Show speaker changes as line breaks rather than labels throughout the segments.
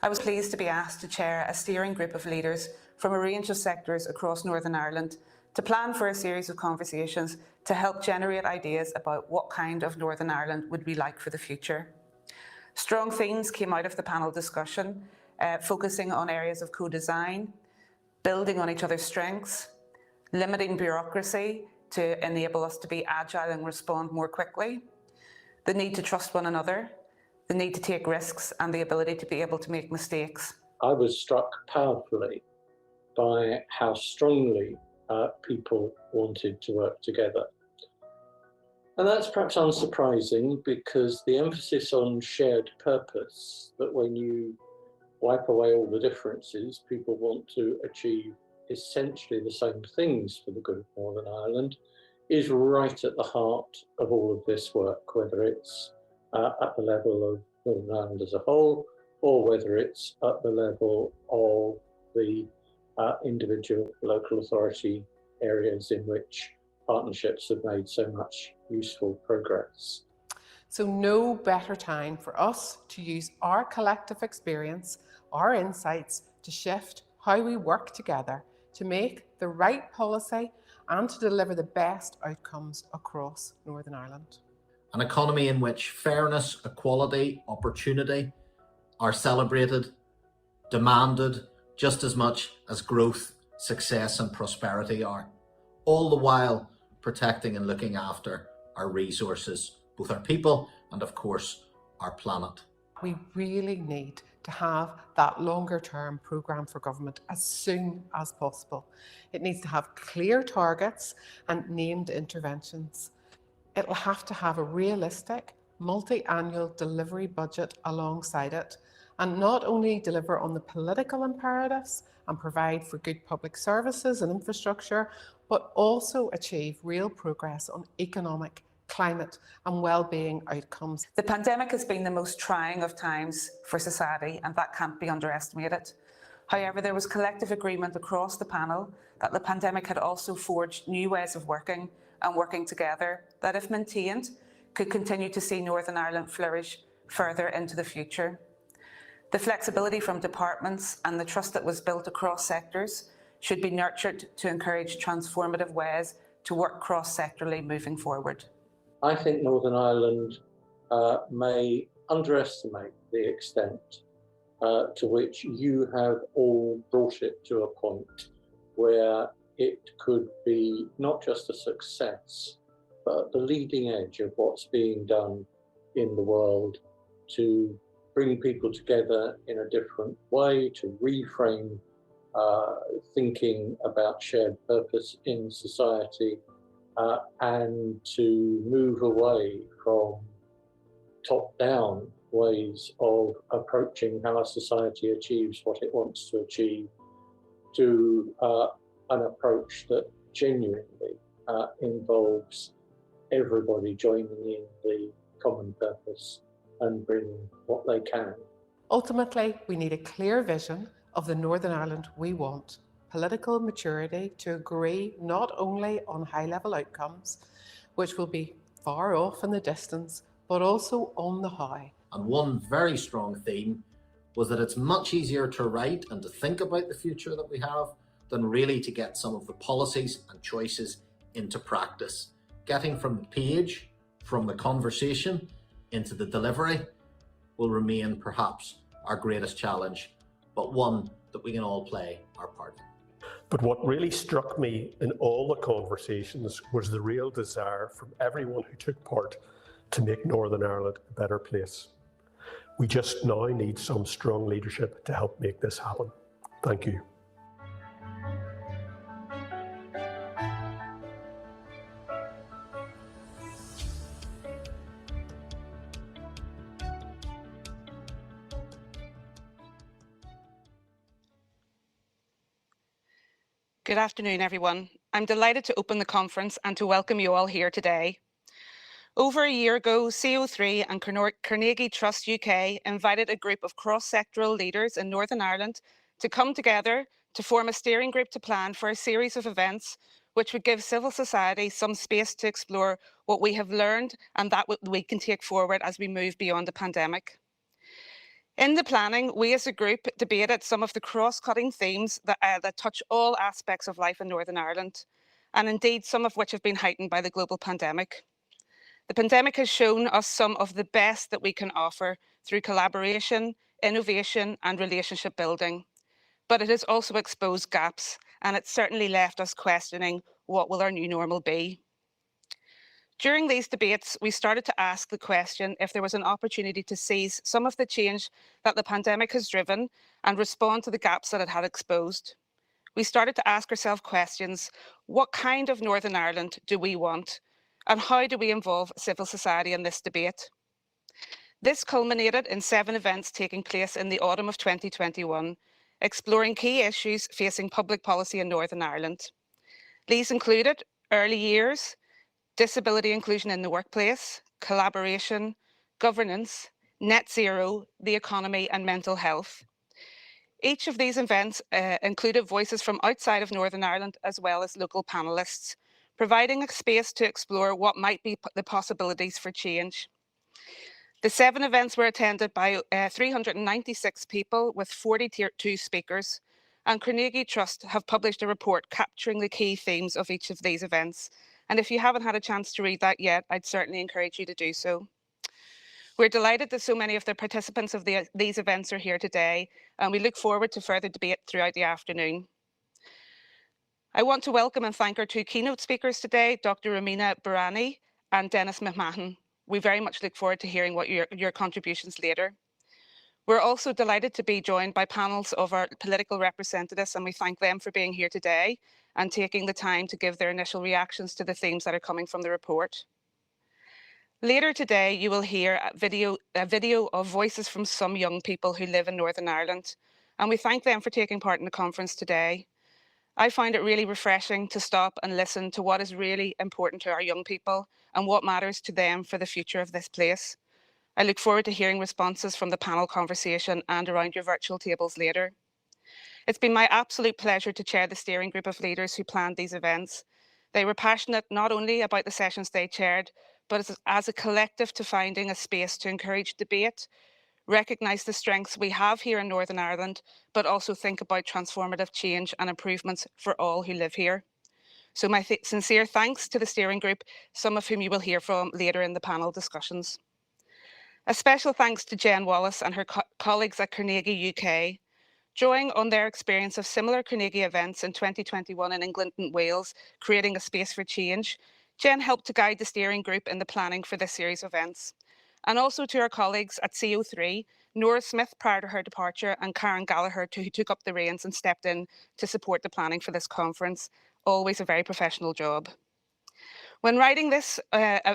I was pleased to be asked to chair a steering group of leaders from a range of sectors across Northern Ireland to plan for a series of conversations to help generate ideas about what kind of Northern Ireland would be like for the future. Strong themes came out of the panel discussion, focusing on areas of co-design, building on each other's strengths, limiting bureaucracy to enable us to be agile and respond more quickly, the need to trust one another, the need to take risks, and the ability to be able to make mistakes.
I was struck powerfully by how strongly people wanted to work together. And that's perhaps unsurprising because the emphasis on shared purpose, that when you wipe away all the differences, people want to achieve essentially the same things for the good of Northern Ireland, is right at the heart of all of this work, whether it's at the level of Northern Ireland as a whole, or whether it's at the level of the individual local authority areas in which partnerships have made so much useful progress.
So no better time for us to use our collective experience, our insights, to shift how we work together to make the right policy and to deliver the best outcomes across Northern Ireland.
An economy in which fairness, equality, opportunity are celebrated, demanded just as much as growth, success and prosperity are, all the while protecting and looking after our resources, both our people and of course our planet.
We really need to have that longer term programme for government as soon as possible. It needs to have clear targets and named interventions. It'll have to have a realistic multi-annual delivery budget alongside it, and not only deliver on the political imperatives and provide for good public services and infrastructure, but also achieve real progress on economic, climate and well-being outcomes.
The pandemic has been the most trying of times for society, and that can't be underestimated. However, there was collective agreement across the panel that the pandemic had also forged new ways of working and working together that, if maintained, could continue to see Northern Ireland flourish further into the future. The flexibility from departments and the trust that was built across sectors should be nurtured to encourage transformative ways to work cross-sectorally moving forward.
I think Northern Ireland may underestimate the extent to which you have all brought it to a point where it could be not just a success, but at the leading edge of what's being done in the world to bring people together in a different way, to reframe thinking about shared purpose in society, and to move away from top-down ways of approaching how a society achieves what it wants to achieve, to an approach that genuinely involves everybody joining in the common purpose and bringing what they can.
Ultimately, we need a clear vision of the Northern Ireland we want, political maturity to agree not only on high-level outcomes, which will be far off in the distance, but also on the how.
And one very strong theme was that it's much easier to write and to think about the future that we have than really to get some of the policies and choices into practice. Getting from the page, from the conversation, into the delivery will remain perhaps our greatest challenge, but one that we can all play our part in.
But what really struck me in all the conversations was the real desire from everyone who took part to make Northern Ireland a better place. We just now need some strong leadership to help make this happen. Thank you.
Good afternoon, everyone. I'm delighted to open the conference and to welcome you all here today. Over a year ago, CO3 and Carnegie Trust UK invited a group of cross-sectoral leaders in Northern Ireland to come together to form a steering group to plan for a series of events which would give civil society some space to explore what we have learned and that we can take forward as we move beyond the pandemic. In the planning, we as a group debated some of the cross-cutting themes that touch all aspects of life in Northern Ireland, and indeed some of which have been heightened by the global pandemic. The pandemic has shown us some of the best that we can offer through collaboration, innovation and relationship building. But it has also exposed gaps, and it's certainly left us questioning what will our new normal be. During these debates, we started to ask the question if there was an opportunity to seize some of the change that the pandemic has driven and respond to the gaps that it had exposed. We started to ask ourselves questions: what kind of Northern Ireland do we want? And how do we involve civil society in this debate? This culminated in 7 events taking place in the autumn of 2021, exploring key issues facing public policy in Northern Ireland. These included early years, disability inclusion in the workplace, collaboration, governance, net zero, the economy and mental health. Each of these events included voices from outside of Northern Ireland as well as local panellists, providing a space to explore what might be the possibilities for change. The 7 events were attended by 396 people with 42 speakers, and Carnegie Trust have published a report capturing the key themes of each of these events. And if you haven't had a chance to read that yet, I'd certainly encourage you to do so. We're delighted that so many of the participants of these events are here today, and we look forward to further debate throughout the afternoon. I want to welcome and thank our 2 keynote speakers today, Dr. Romina Barani and Dennis McMahon. We very much look forward to hearing what your contributions later. We're also delighted to be joined by panels of our political representatives, and we thank them for being here today and taking the time to give their initial reactions to the themes that are coming from the report. Later today, you will hear a video of voices from some young people who live in Northern Ireland, and we thank them for taking part in the conference today. I find it really refreshing to stop and listen to what is really important to our young people and what matters to them for the future of this place. I look forward to hearing responses from the panel conversation and around your virtual tables later. It's been my absolute pleasure to chair the steering group of leaders who planned these events. They were passionate not only about the sessions they chaired, but as a collective to finding a space to encourage debate, recognise the strengths we have here in Northern Ireland, but also think about transformative change and improvements for all who live here. So my sincere thanks to the steering group, some of whom you will hear from later in the panel discussions. A special thanks to Jen Wallace and her colleagues at Carnegie UK. Drawing on their experience of similar Carnegie events in 2021 in England and Wales, creating a space for change, Jen helped to guide the steering group in the planning for this series of events. And also to our colleagues at CO3, Nora Smith prior to her departure and Karen Gallagher who took up the reins and stepped in to support the planning for this conference. Always a very professional job. When writing this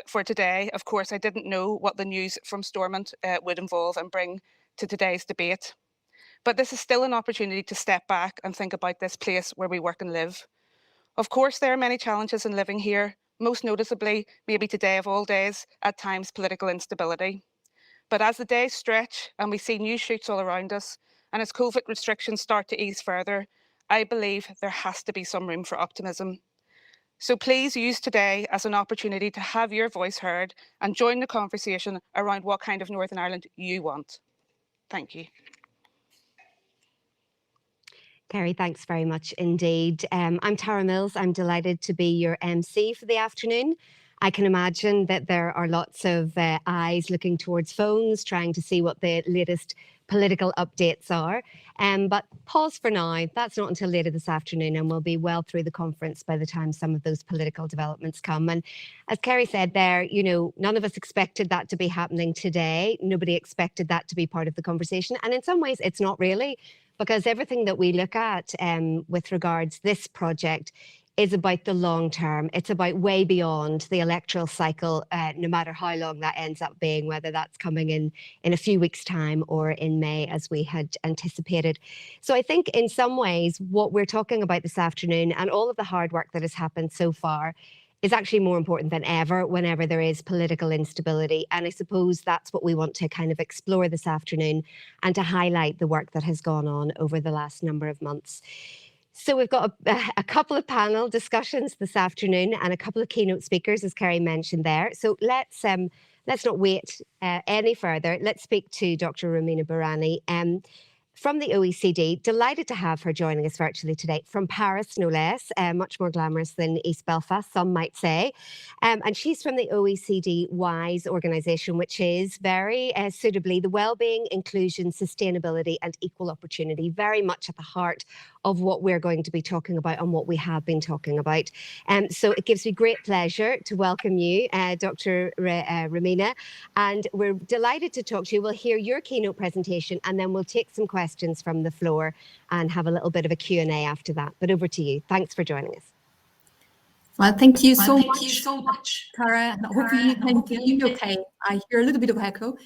for today, of course, I didn't know what the news from Stormont would involve and bring to today's debate. But this is still an opportunity to step back and think about this place where we work and live. Of course, there are many challenges in living here, most noticeably, maybe today of all days, at times political instability. But as the days stretch and we see new shoots all around us, and as COVID restrictions start to ease further, I believe there has to be some room for optimism. So please use today as an opportunity to have your voice heard and join the conversation around what kind of Northern Ireland you want. Thank you.
Kerry, thanks very much indeed. I'm Tara Mills. I'm delighted to be your MC for the afternoon. I can imagine that there are lots of eyes looking towards phones, trying to see what the latest political updates are. But pause for now. That's not until later this afternoon, and we'll be well through the conference by the time some of those political developments come. And as Kerry said there, you know, none of us expected that to be happening today. Nobody expected that to be part of the conversation. And in some ways, it's not really, because everything that we look at with regards to this project is about the long term. It's about way beyond the electoral cycle, no matter how long that ends up being, whether that's coming in a few weeks' time or in May, as we had anticipated. So I think in some ways, what we're talking about this afternoon and all of the hard work that has happened so far is actually more important than ever whenever there is political instability. And I suppose that's what we want to kind of explore this afternoon and to highlight the work that has gone on over the last number of months. So we've got a couple of panel discussions this afternoon and a couple of keynote speakers, as Kerry mentioned there. So let's let's not wait any further. Let's speak to Dr. Romina Barani. From the OECD, delighted to have her joining us virtually today from Paris, no less, much more glamorous than East Belfast, some might say. And she's from the OECD WISE organisation, which is very suitably the Wellbeing, Inclusion, Sustainability and Equal Opportunity, very much at the heart of what we're going to be talking about and what we have been talking about. So it gives me great pleasure to welcome you, Dr. Romina, and we're delighted to talk to you. We'll hear your keynote presentation and then we'll take some questions from the floor and have a little bit of a Q&A after that. But over to you. Thanks for joining us.
Well, thank you so much, Tara. Hopefully you can hear me okay. I hear a little bit of echo.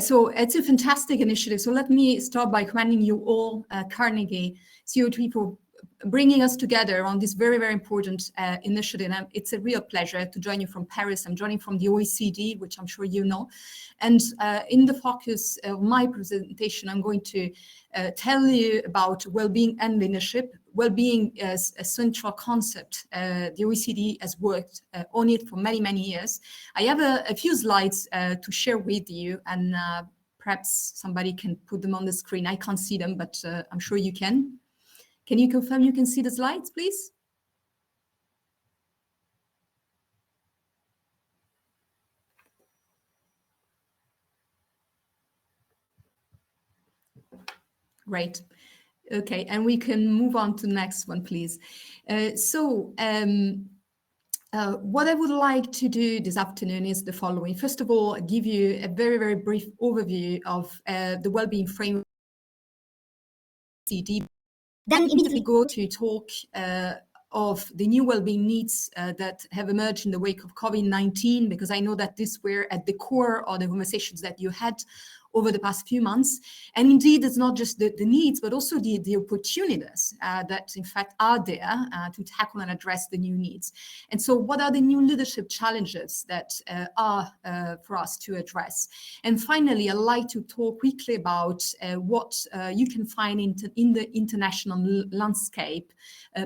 So it's a fantastic initiative. So let me start by commending you all, Carnegie CO3, for bringing us together on this very, very important initiative. And it's a real pleasure to join you from Paris. I'm joining from the OECD, which I'm sure you know. And in the focus of my presentation, I'm going to tell you about well-being and leadership. Well-being as a central concept. The OECD has worked on it for many, many years. I have a few slides to share with you, and perhaps somebody can put them on the screen. I can't see them, but I'm sure you can. Can you confirm you can see the slides, please? Great. Okay, and we can move on to the next one, please. What I would like to do this afternoon is the following. First of all, give you a very, very brief overview of the Wellbeing Framework. Then immediately go to talk of the new well-being needs that have emerged in the wake of COVID-19, because I know that these were at the core of the conversations that you had over the past few months. And indeed, it's not just the needs, but also the opportunities that in fact are there to tackle and address the new needs. And so what are the new leadership challenges that are for us to address? And finally, I'd like to talk quickly about what you can find in the international landscape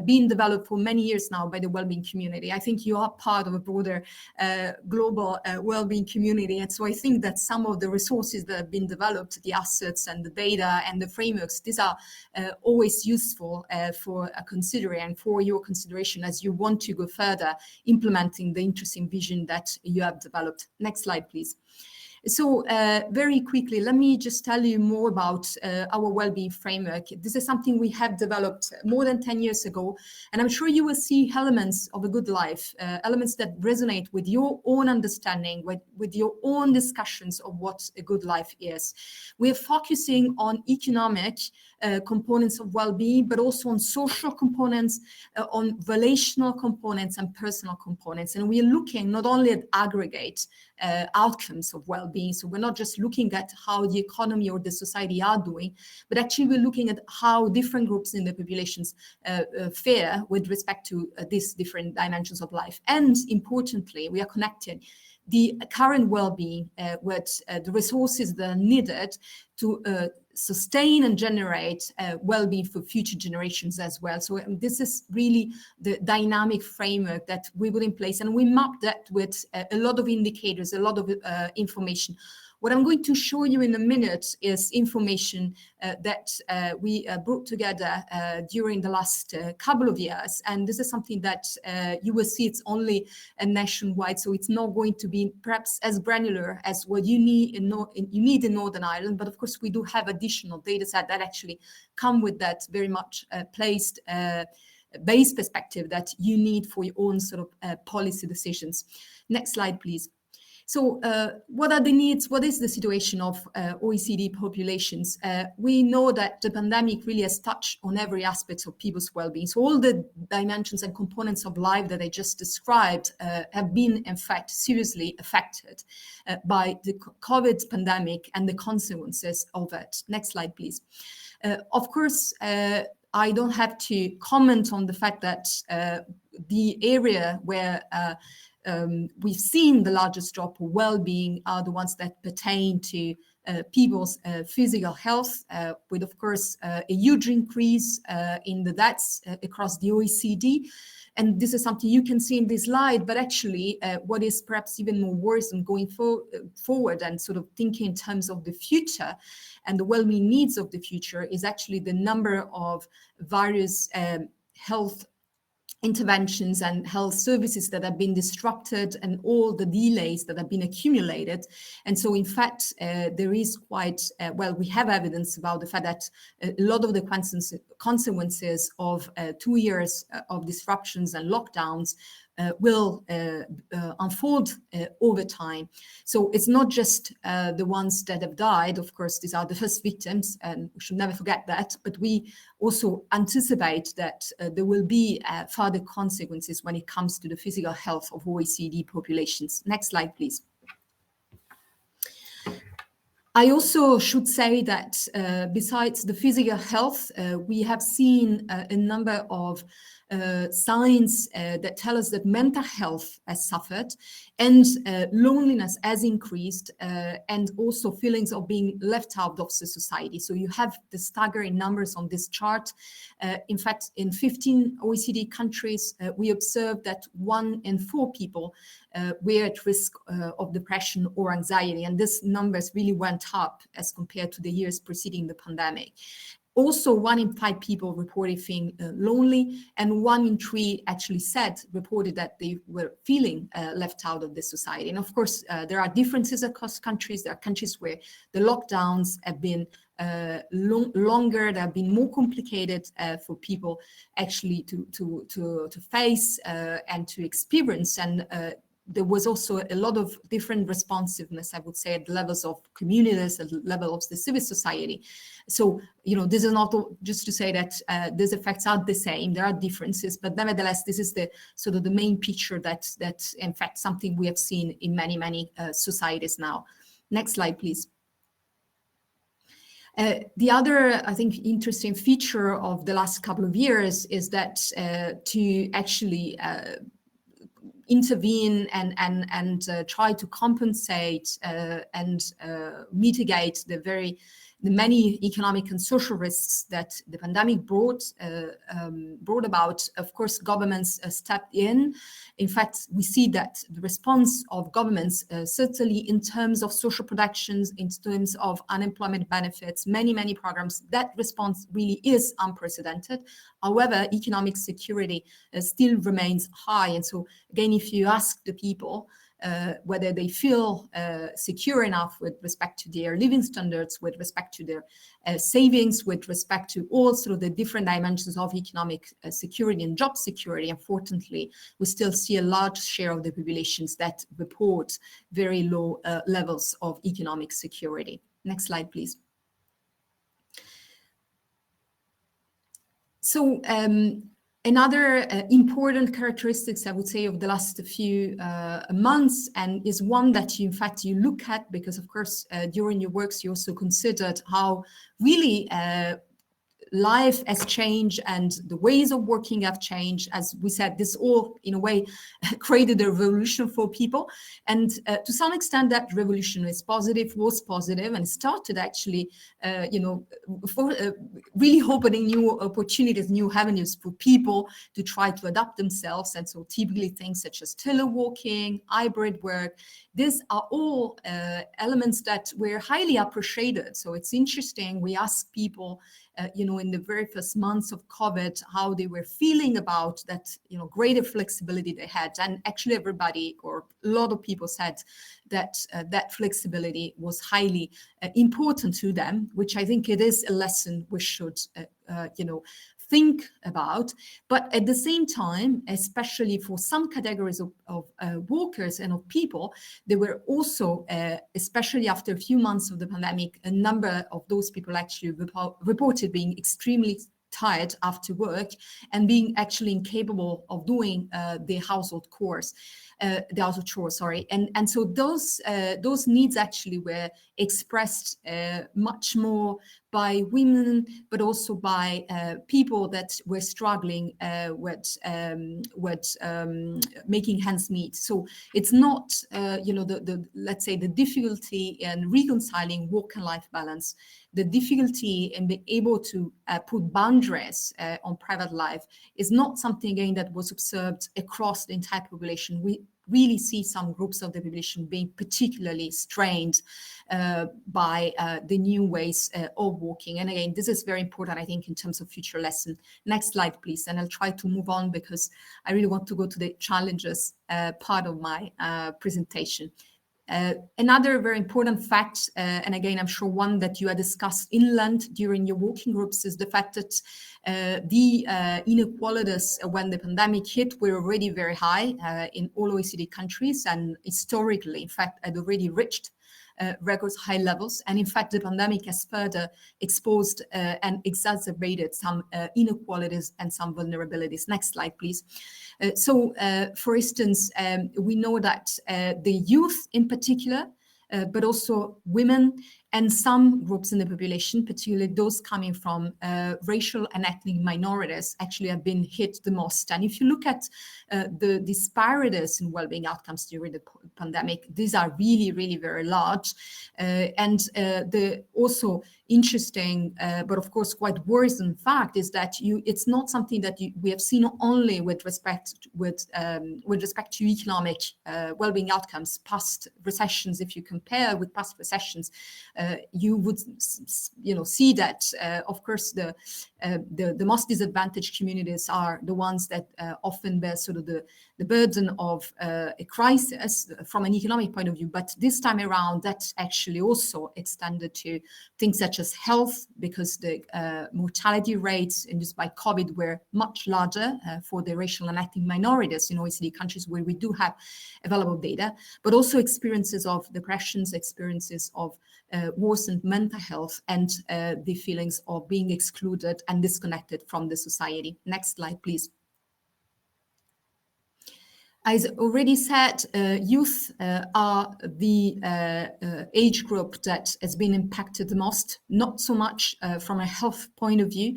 being developed for many years now by the wellbeing community. I think you are part of a broader global wellbeing community. And so I think that some of the resources that have been developed, the assets and the data and the frameworks, these are always useful for considering and for your consideration as you want to go further implementing the interesting vision that you have developed. Next slide, please. So very quickly, let me just tell you more about our wellbeing framework. This is something we have developed more than 10 years ago, and I'm sure you will see elements of a good life, elements that resonate with your own understanding, with your own discussions of what a good life is. We're focusing on economic components of well-being, but also on social components, on relational components and personal components. And we are looking not only at aggregate outcomes of well-being, so we're not just looking at how the economy or the society are doing, but actually we're looking at how different groups in the populations fare with respect to these different dimensions of life. And importantly, we are connecting the current well-being with the resources that are needed to sustain and generate well-being for future generations as well. So this is really the dynamic framework that we put in place, and we mapped that with a lot of indicators, a lot of information. What I'm going to show you in a minute is information that we brought together during the last couple of years. And this is something that you will see it's only nationwide, so it's not going to be perhaps as granular as what you need in Northern Ireland. But of course, we do have additional data set that actually come with that very much placed base perspective that you need for your own sort of policy decisions. Next slide, please. So what are the needs? What is the situation of OECD populations? We know that the pandemic really has touched on every aspect of people's well-being. So all the dimensions and components of life that I just described have been, in fact, seriously affected by the COVID pandemic and the consequences of it. Next slide, please. Of course, I don't have to comment on the fact that the area where we've seen the largest drop of well-being are the ones that pertain to people's physical health, with, of course, a huge increase in the deaths across the OECD. And this is something you can see in this slide, but actually what is perhaps even more worrisome going forward and sort of thinking in terms of the future and the well-being needs of the future is actually the number of various health interventions and health services that have been disrupted and all the delays that have been accumulated. And so in fact, there is quite, well, we have evidence about the fact that a lot of the consequences of 2 years of disruptions and lockdowns will unfold over time. So it's not just the ones that have died. Of course, these are the first victims, and we should never forget that. But we also anticipate that there will be further consequences when it comes to the physical health of OECD populations. Next slide, please. I also should say that besides the physical health, we have seen a number of signs that tell us that mental health has suffered and loneliness has increased and also feelings of being left out of the society. So you have the staggering numbers on this chart. In fact, in 15 OECD countries, we observed that 1 in 4 people were at risk of depression or anxiety. And these numbers really went up as compared to the years preceding the pandemic. Also, 1 in 5 people reported feeling lonely, and 1 in 3 actually reported that they were feeling left out of the society. And of course, there are differences across countries. There are countries where the lockdowns have been longer, that have been more complicated for people actually to face and to experience. And there was also a lot of different responsiveness, I would say, at the levels of communities, at the level of the civil society. So, you know, this is not just to say that these effects are the same, there are differences, but nevertheless, this is the sort of the main picture that in fact, something we have seen in many societies now. Next slide, please. The other, I think, interesting feature of the last couple of years is that to actually intervene and try to compensate and mitigate the many economic and social risks that the pandemic brought about. Of course, governments stepped in. In fact, we see that the response of governments, certainly in terms of social protections, in terms of unemployment benefits, many programs, that response really is unprecedented. However, economic security still remains high. And so, again, if you ask the people whether they feel secure enough with respect to their living standards, with respect to their savings, with respect to all sort of the different dimensions of economic security and job security, unfortunately, we still see a large share of the populations that report very low levels of economic security. Next slide, please. So, another important characteristics, I would say, of the last few months, and is one that you, in fact, you look at because, of course, during your works, you also considered how really life has changed and the ways of working have changed. As we said, this all, in a way, created a revolution for people. And to some extent, that revolution was positive and started actually, really opening new opportunities, new avenues for people to try to adapt themselves. And so typically things such as teleworking, hybrid work, these are all elements that were highly appreciated. So it's interesting, we ask people, in the very first months of COVID, how they were feeling about that, greater flexibility they had. And actually everybody, or a lot of people, said that that flexibility was highly important to them, which I think it is a lesson we should, think about. But at the same time, especially for some categories of workers and of people, there were also, especially after a few months of the pandemic, a number of those people actually reported being extremely tired after work and being actually incapable of doing the household chores. And so those needs actually were expressed much more by women, but also by people that were struggling with making ends meet. So it's not, let's say, the difficulty in reconciling work and life balance, the difficulty in being able to put boundaries on private life is not something, again, that was observed across the entire population. We really see some groups of the population being particularly strained by the new ways of working. And again, this is very important, I think, in terms of future lesson. Next slide, please. And I'll try to move on because I really want to go to the challenges part of my presentation. Another very important fact, and again, I'm sure one that you had discussed inland during your working groups, is the fact that the inequalities when the pandemic hit were already very high in all OECD countries, and historically, in fact, had already reached record high levels. And in fact, the pandemic has further exposed and exacerbated some inequalities and some vulnerabilities. Next slide, please. For instance, we know that the youth in particular, but also women and some groups in the population, particularly those coming from racial and ethnic minorities, actually have been hit the most. And if you look at the disparities in well-being outcomes during the pandemic, these are really, really very large. And the also interesting, but of course quite worrisome fact is that it's not something that we have seen only with respect to economic well-being outcomes. Past recessions, if you compare with past recessions, you would see that of course the most disadvantaged communities are the ones that often bear sort of the burden of a crisis from an economic point of view. But this time around, that actually also extended to things such as health, because the mortality rates induced by COVID were much larger for the racial and ethnic minorities in OECD countries where we do have available data, but also experiences of depressions, experiences of worsened mental health, and the feelings of being excluded and disconnected from the society. Next slide, please. As already said, youth are the age group that has been impacted the most, not so much from a health point of view,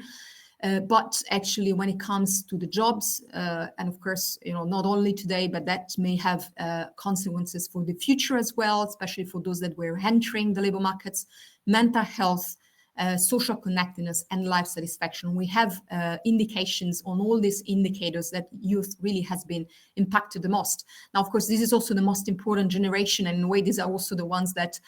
but actually when it comes to the jobs, and of course, not only today, but that may have consequences for the future as well, especially for those that were entering the labor markets, mental health, social connectedness, and life satisfaction. We have indications on all these indicators that youth really has been impacted the most. Now, of course, this is also the most important generation, and in a way, these are also the ones that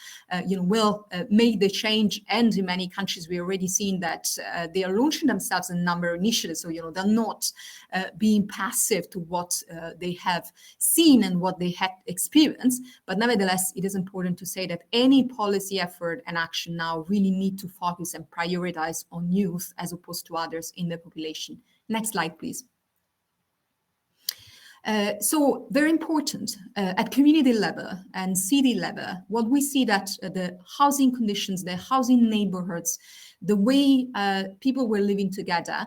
will make the change. And in many countries, we're already seeing that they are launching themselves in a number of initiatives. So they're not being passive to what they have seen and what they had experienced. But nevertheless, it is important to say that any policy effort and action now really need to focus and prioritize on youth as opposed to others in the population. Next slide, please. So very important at community level and city level, what we see that the housing conditions, the housing neighborhoods, the way people were living together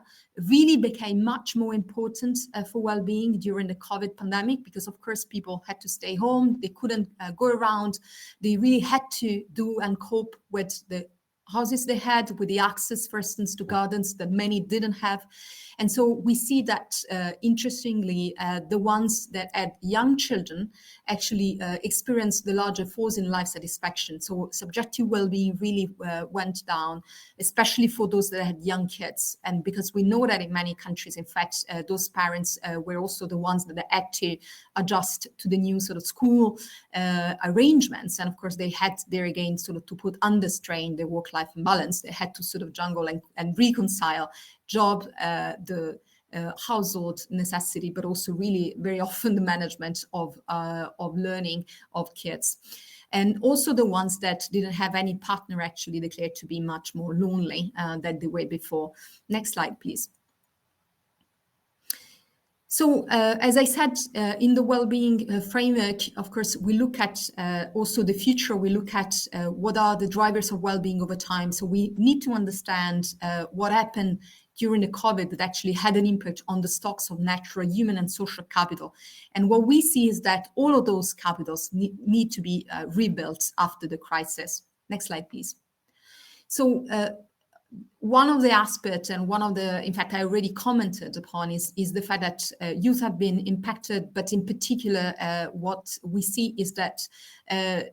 really became much more important for well-being during the COVID pandemic, because of course people had to stay home, they couldn't go around, they really had to do and cope with the houses they had, with the access, for instance, to gardens that many didn't have. And so we see that, interestingly, the ones that had young children actually experienced the larger falls in life satisfaction. So subjective well-being really went down, especially for those that had young kids. And because we know that in many countries, in fact, those parents were also the ones that had to adjust to the new sort of school arrangements. And of course, they had there again sort of to put under strain the work-life imbalance. They had to sort of juggle and reconcile job, the household necessity, but also really very often the management of learning of kids. And also the ones that didn't have any partner actually declared to be much more lonely than they were before. Next slide, please. So as I said, in the well-being framework, of course, we look at also the future. We look at what are the drivers of well-being over time. So we need to understand what happened during the COVID that actually had an impact on the stocks of natural, human, and social capital. And what we see is that all of those capitals need to be rebuilt after the crisis. Next slide, please. So one of the aspects, and one of the, in fact, I already commented upon, is the fact that youth have been impacted, but in particular, what we see is that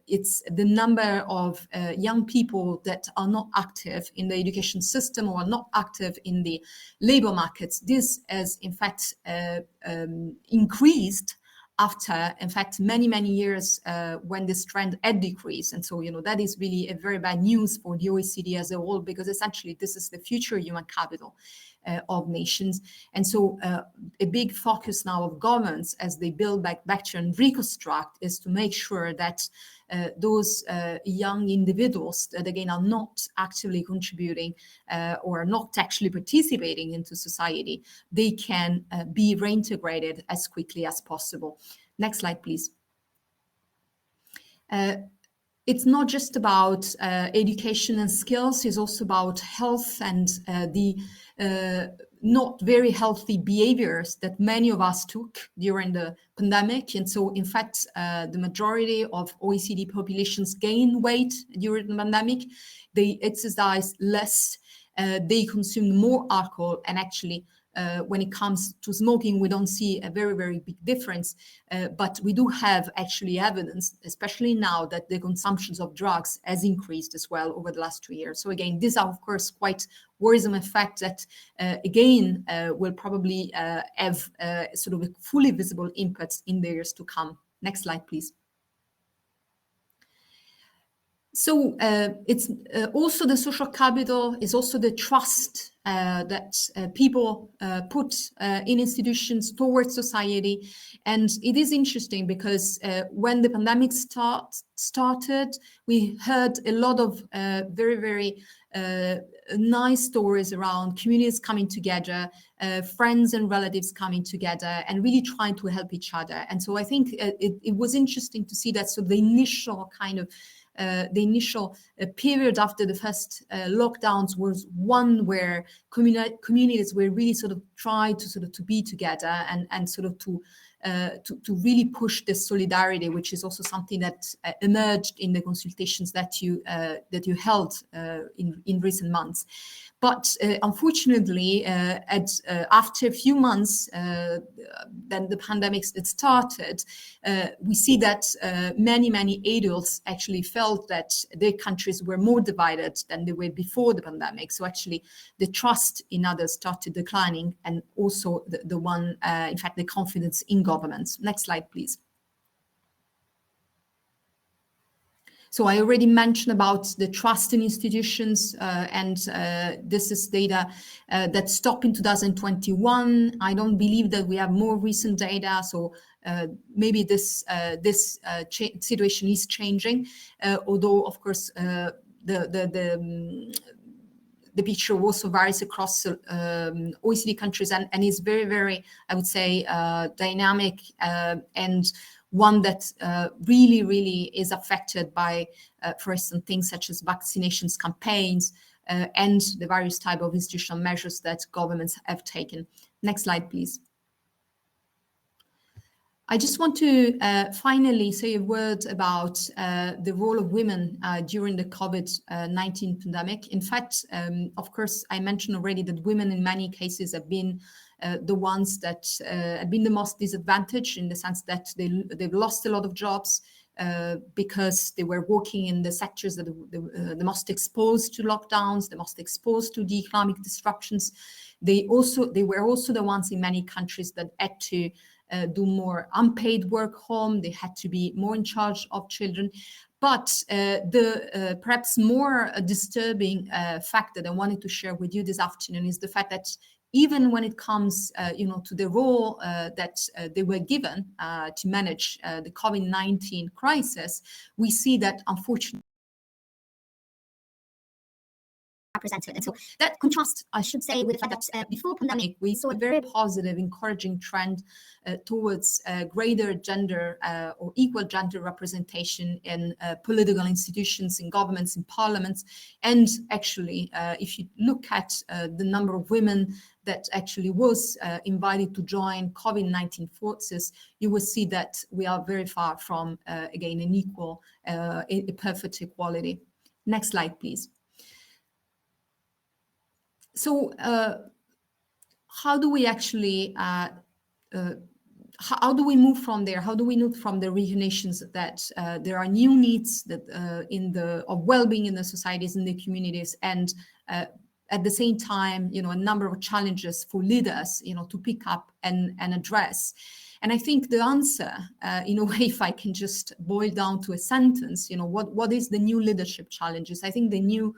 it's the number of young people that are not active in the education system or are not active in the labor markets. This has, in fact, increased after, in fact, many years when this trend had decreased. And so, that is really a very bad news for the OECD as a whole, because essentially this is the future human capital of nations. And so a big focus now of governments as they build back better and reconstruct is to make sure that those young individuals that, again, are not actively contributing or not actually participating into society, they can be reintegrated as quickly as possible. Next slide, please. It's not just about education and skills, it's also about health and the not very healthy behaviors that many of us took during the pandemic. And so, in fact, the majority of OECD populations gained weight during the pandemic. They exercised less, they consumed more alcohol, and actually, when it comes to smoking, we don't see a very big difference, but we do have actually evidence, especially now, that the consumptions of drugs has increased as well over the last 2 years. So again, these are of course quite worrisome effects that again will probably have sort of a fully visible impact in the years to come. Next slide, please. So it's also the social capital, is also the trust that people put in institutions towards society. And it is interesting because when the pandemic started, we heard a lot of very nice stories around communities coming together, friends and relatives coming together and really trying to help each other. And so I think it was interesting to see that. So the initial kind of period after the first lockdowns was one where communities were really sort of trying to be together and sort of to really push this solidarity, which is also something that emerged in the consultations that you held in recent months. But unfortunately, after a few months, then the pandemic started, we see that many adults actually felt that their countries were more divided than they were before the pandemic. So actually, the trust in others started declining, and also in fact, the confidence in governments. Next slide, please. So I already mentioned about the trust in institutions, and this is data that stopped in 2021. I don't believe that we have more recent data, so maybe this situation is changing, although of course the picture also varies across OECD countries and is very, I would say, dynamic and one that really is affected by, for instance, things such as vaccinations campaigns and the various type of institutional measures that governments have taken. Next slide, please. I just want to finally say a word about the role of women during the COVID-19 pandemic. In fact, of course, I mentioned already that women in many cases have been the ones that have been the most disadvantaged, in the sense that they've lost a lot of jobs because they were working in the sectors that the most exposed to lockdowns, the most exposed to the economic disruptions. They were also the ones in many countries that had to do more unpaid work home. They had to be more in charge of children. But the perhaps more disturbing fact that I wanted to share with you this afternoon is the fact that even when it comes, to the role that they were given to manage the COVID-19 crisis, we see that unfortunately represented. And so that contrasts, I should say, with the fact that before pandemic, we saw a very positive, encouraging trend towards greater gender or equal gender representation in political institutions, in governments, in parliaments. And actually, if you look at the number of women that actually was invited to join COVID-19 forces, you will see that we are very far from, again, an equal, a perfect equality. Next slide, please. So how do we actually how do we move from there? How do we move from the recognitions that there are new needs that of well-being in the societies, in the communities, and at the same time, a number of challenges for leaders, to pick up and address. And I think the answer, in a way, if I can just boil down to a sentence, what is the new leadership challenges? I think the new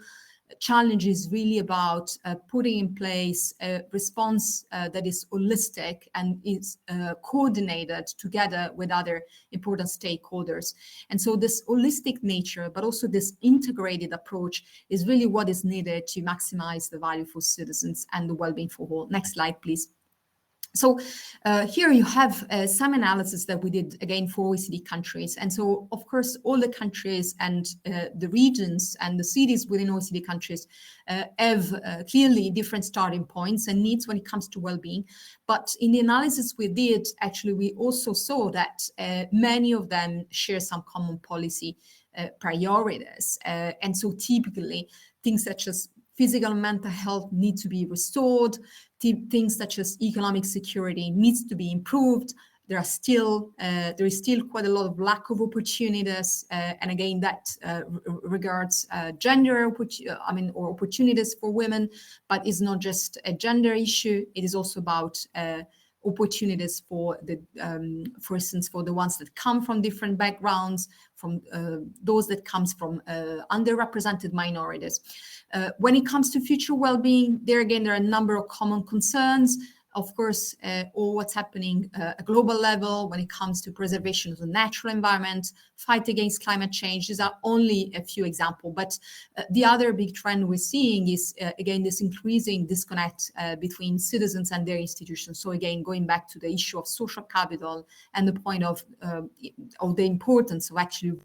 challenge is really about putting in place a response that is holistic and is coordinated together with other important stakeholders. And so this holistic nature, but also this integrated approach is really what is needed to maximize the value for citizens and the well-being for all. Next slide, please. So here you have some analysis that we did again for OECD countries. And so, of course, all the countries and the regions and the cities within OECD countries have clearly different starting points and needs when it comes to well-being. But in the analysis we did, actually, we also saw that many of them share some common policy priorities. And so typically things such as physical and mental health need to be restored. Things such as economic security needs to be improved. There is still quite a lot of lack of opportunities, and again that regards gender, or opportunities for women. But it's not just a gender issue; it is also about opportunities for for instance, for the ones that come from different backgrounds, from those that comes from underrepresented minorities. When it comes to future well-being, there again, there are a number of common concerns. Of course, or what's happening at a global level when it comes to preservation of the natural environment, fight against climate change. These are only a few examples. But the other big trend we're seeing is, again, this increasing disconnect between citizens and their institutions. So again, going back to the issue of social capital and the point of the importance of actually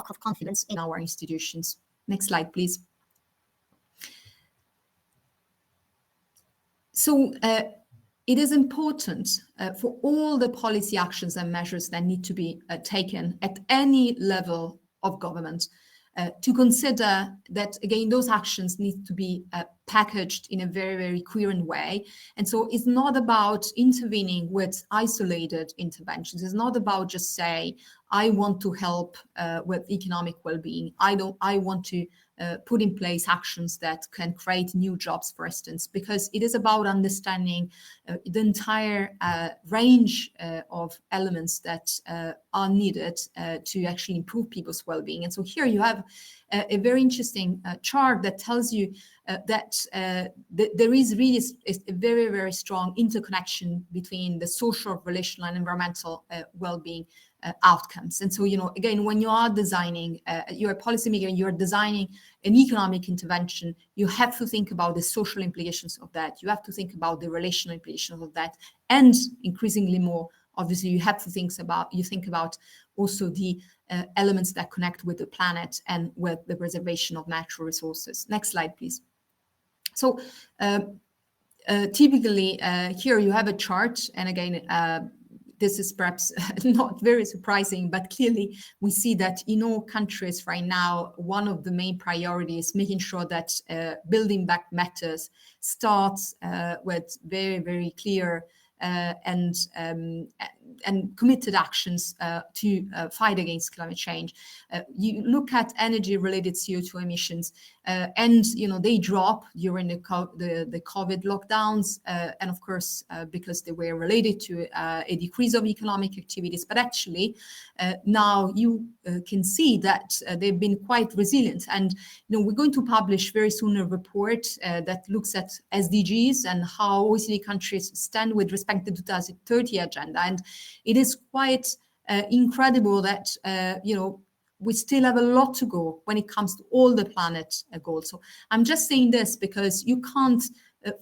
of confidence in our institutions. Next slide, please. So it is important for all the policy actions and measures that need to be taken at any level of government to consider that, again, those actions need to be packaged in a very, very coherent way. And so it's not about intervening with isolated interventions. It's not about just say, I want to help with economic well-being. I want to put in place actions that can create new jobs, for instance, because it is about understanding the entire range of elements that are needed to actually improve people's well-being. And so here you have a very interesting chart that tells you that there is really a very, very strong interconnection between the social, relational, and environmental well-being outcomes. And so, again, when you are designing, you're a policymaker and you're designing an economic intervention, you have to think about the social implications of that. You have to think about the relational implications of that. And increasingly more, obviously, you think about also the elements that connect with the planet and with the preservation of natural resources. Next slide, please. So typically here you have a chart, and again, this is perhaps not very surprising, but clearly we see that in all countries right now, one of the main priorities is making sure that building back matters starts with very, very clear and committed actions to fight against climate change. You look at energy-related CO2 emissions, and they drop during the COVID lockdowns, and of course because they were related to a decrease of economic activities. But actually, now you can see that they've been quite resilient. And we're going to publish very soon a report that looks at SDGs and how OECD countries stand with respect to the 2030 agenda. And it is quite incredible that we still have a lot to go when it comes to all the planet goals. So I'm just saying this because you can't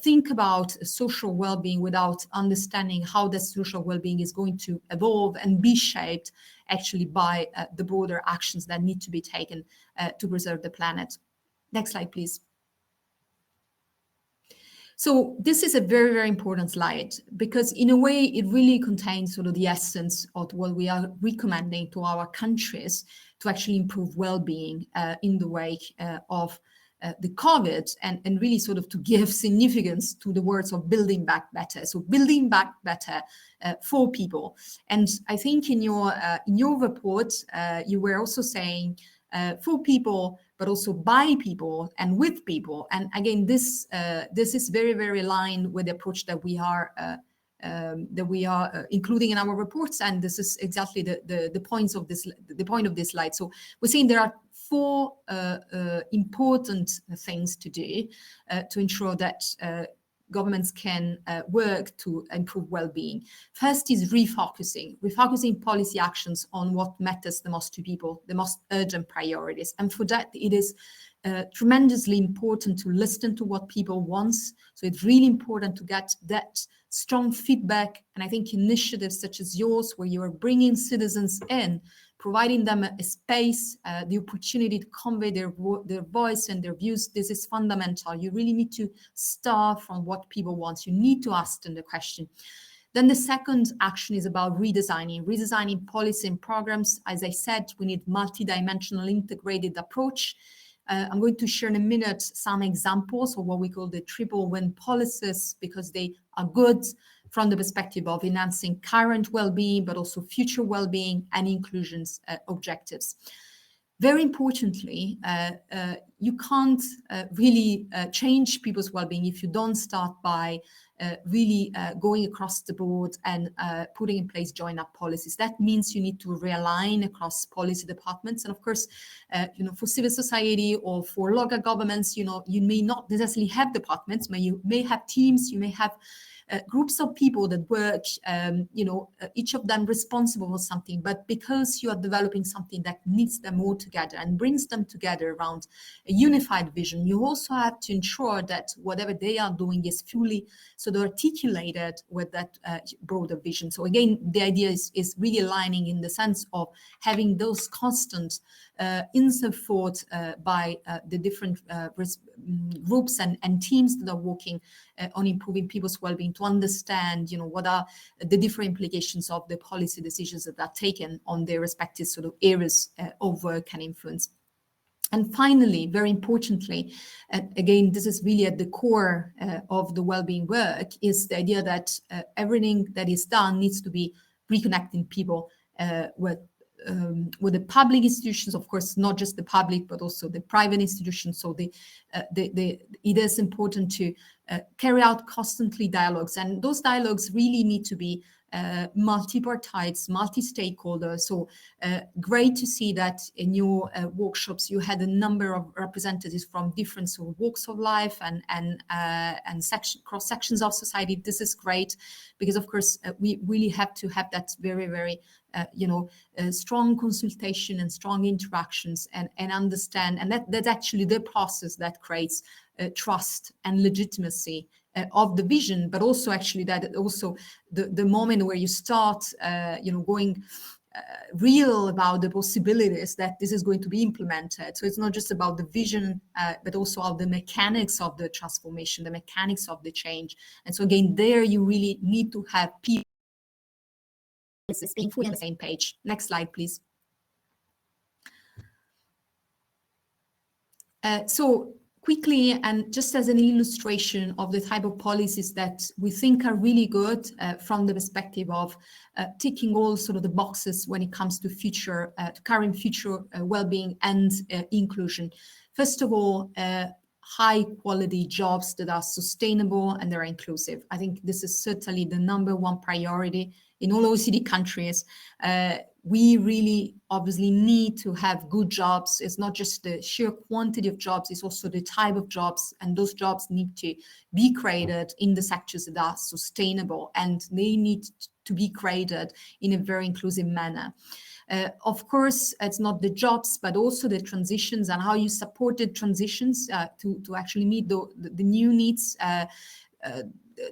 think about social well-being without understanding how that social well-being is going to evolve and be shaped actually by the broader actions that need to be taken to preserve the planet. Next slide, please. So this is a very, very important slide because in a way it really contains sort of the essence of what we are recommending to our countries to actually improve well-being in the wake of the COVID, and really sort of to give significance to the words of building back better. So building back better for people. And I think in your report, you were also saying for people, but also by people and with people. And again, this is very, very aligned with the approach that we are including in our reports, and this is exactly the point of this slide. So we're saying there are 4 important things to do to ensure that governments can work to improve well-being. First is refocusing policy actions on what matters the most to people, the most urgent priorities. And for that, it is tremendously important to listen to what people want. So it's really important to get that strong feedback. And I think initiatives such as yours, where you are bringing citizens in, providing them a space, the opportunity to convey their voice and their views, this is fundamental. You really need to start from what people want. You need to ask them the question. Then the second action is about redesigning policy and programs. As I said, we need multidimensional integrated approach. I'm going to share in a minute some examples of what we call the triple win policies, because they are good from the perspective of enhancing current well-being, but also future well-being and inclusions objectives. Very importantly, you can't really change people's well-being if you don't start by really going across the board and putting in place join-up policies. That means you need to realign across policy departments. And of course, for civil society or for local governments, you may not necessarily have departments, but you may have teams, you may have groups of people that work, each of them responsible for something, but because you are developing something that knits them all together and brings them together around a unified vision, you also have to ensure that whatever they are doing is fully sort of articulated with that broader vision. So again, the idea is really aligning in the sense of having those constant insert thought by the different groups and teams that are working on improving people's well-being, to understand, what are the different implications of the policy decisions that are taken on their respective sort of areas of work and influence. And finally, very importantly, again, this is really at the core of the well-being work, is the idea that everything that is done needs to be reconnecting people with the public institutions, of course, not just the public, but also the private institutions. So it is important to carry out constantly dialogues, and those dialogues really need to be multi-parties, multi-stakeholders. So great to see that in your workshops you had a number of representatives from different sort of walks of life and cross sections of society. This is great, because of course we really have to have that very, very strong consultation and strong interactions and understand, and that's actually the process that creates trust and legitimacy of the vision, but also actually that also the moment where you start going real about the possibilities that this is going to be implemented. So it's not just about the vision, but also of the mechanics of the transformation, the mechanics of the change. And so again, there you really need to have people being fully on the same page. Next slide, please. So quickly, and just as an illustration of the type of policies that we think are really good from the perspective of ticking all sort of the boxes when it comes to current future well-being and inclusion. First of all, high quality jobs that are sustainable and they're inclusive. I think this is certainly the number one priority in all OECD countries. We really obviously need to have good jobs. It's not just the sheer quantity of jobs, it's also the type of jobs, and those jobs need to be created in the sectors that are sustainable, and they need to be created in a very inclusive manner. Of course, it's not the jobs, but also the transitions and how you support the transitions to actually meet the new needs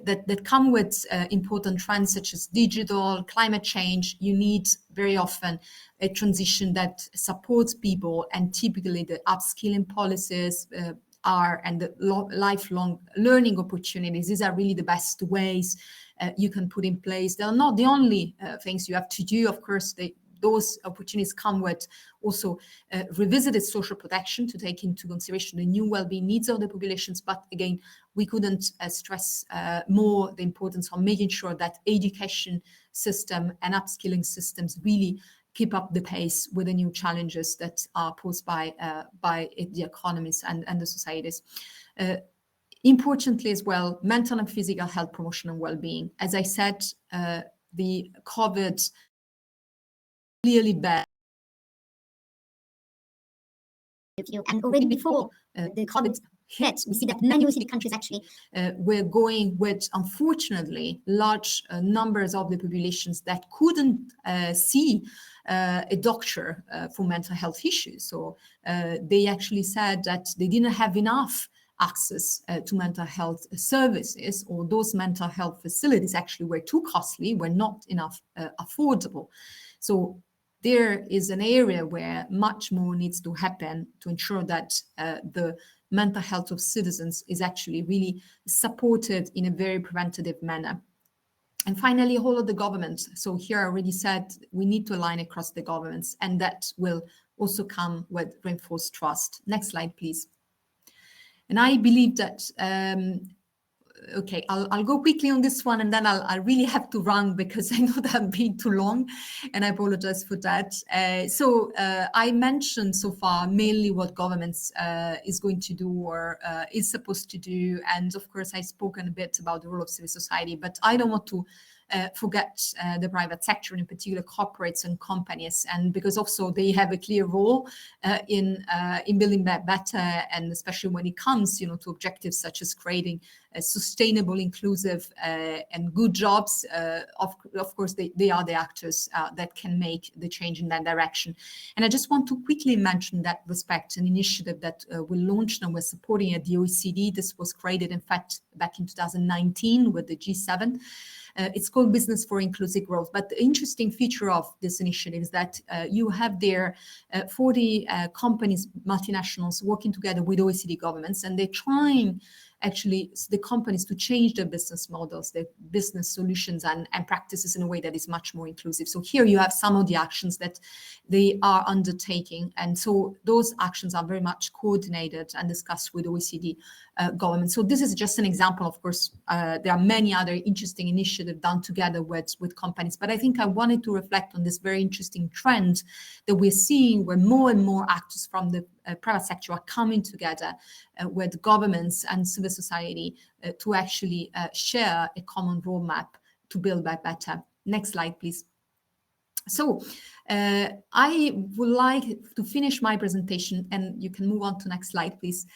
that come with important trends such as digital, climate change. You need very often a transition that supports people, and typically the upskilling policies and the lifelong learning opportunities. These are really the best ways you can put in place. They are not the only things you have to do. Of course, those opportunities come with also revisited social protection to take into consideration the new well-being needs of the populations. But again, we couldn't stress more the importance of making sure that education system and upskilling systems really keep up the pace with the new challenges that are posed by the economies and the societies. Importantly as well, mental and physical health promotion and well-being. As I said, the COVID clearly bad. And already before the COVID hit, we see that many OECD countries actually were going with, unfortunately, large numbers of the populations that couldn't see a doctor for mental health issues. So they actually said that they didn't have enough access to mental health services, or those mental health facilities actually were too costly, were not enough affordable. So there is an area where much more needs to happen to ensure that the mental health of citizens is actually really supported in a very preventative manner. And finally, all of the governments. So here I already said we need to align across the governments, and that will also come with reinforced trust. Next slide, please. And I believe that, okay, I'll go quickly on this one, and then I really have to run because I know that I'm being too long, and I apologize for that. So I mentioned so far mainly what governments is going to do or is supposed to do. And of course, I've spoken a bit about the role of civil society, but I don't want to forget the private sector, in particular corporates and companies, and because also they have a clear role in building that better, and especially when it comes, to objectives such as creating sustainable, inclusive, and good jobs. Of course, they are the actors that can make the change in that direction. And I just want to quickly mention that respect an initiative that we launched and we're supporting at the OECD. This was created, in fact, back in 2019 with the G7. It's called Business for Inclusive Growth. But the interesting feature of this initiative is that you have there 40 companies, multinationals, working together with OECD governments, and they're trying actually the companies to change their business models, their business solutions and practices in a way that is much more inclusive. So here you have some of the actions that they are undertaking. And so those actions are very much coordinated and discussed with OECD government. So this is just an example. Of course, there are many other interesting initiatives done together with companies. But I think I wanted to reflect on this very interesting trend that we're seeing where more and more actors from the private sector are coming together with governments and civil society to actually share a common roadmap to build back better. Next slide, please. So I would like to finish my presentation, and you can move on to next slide, please.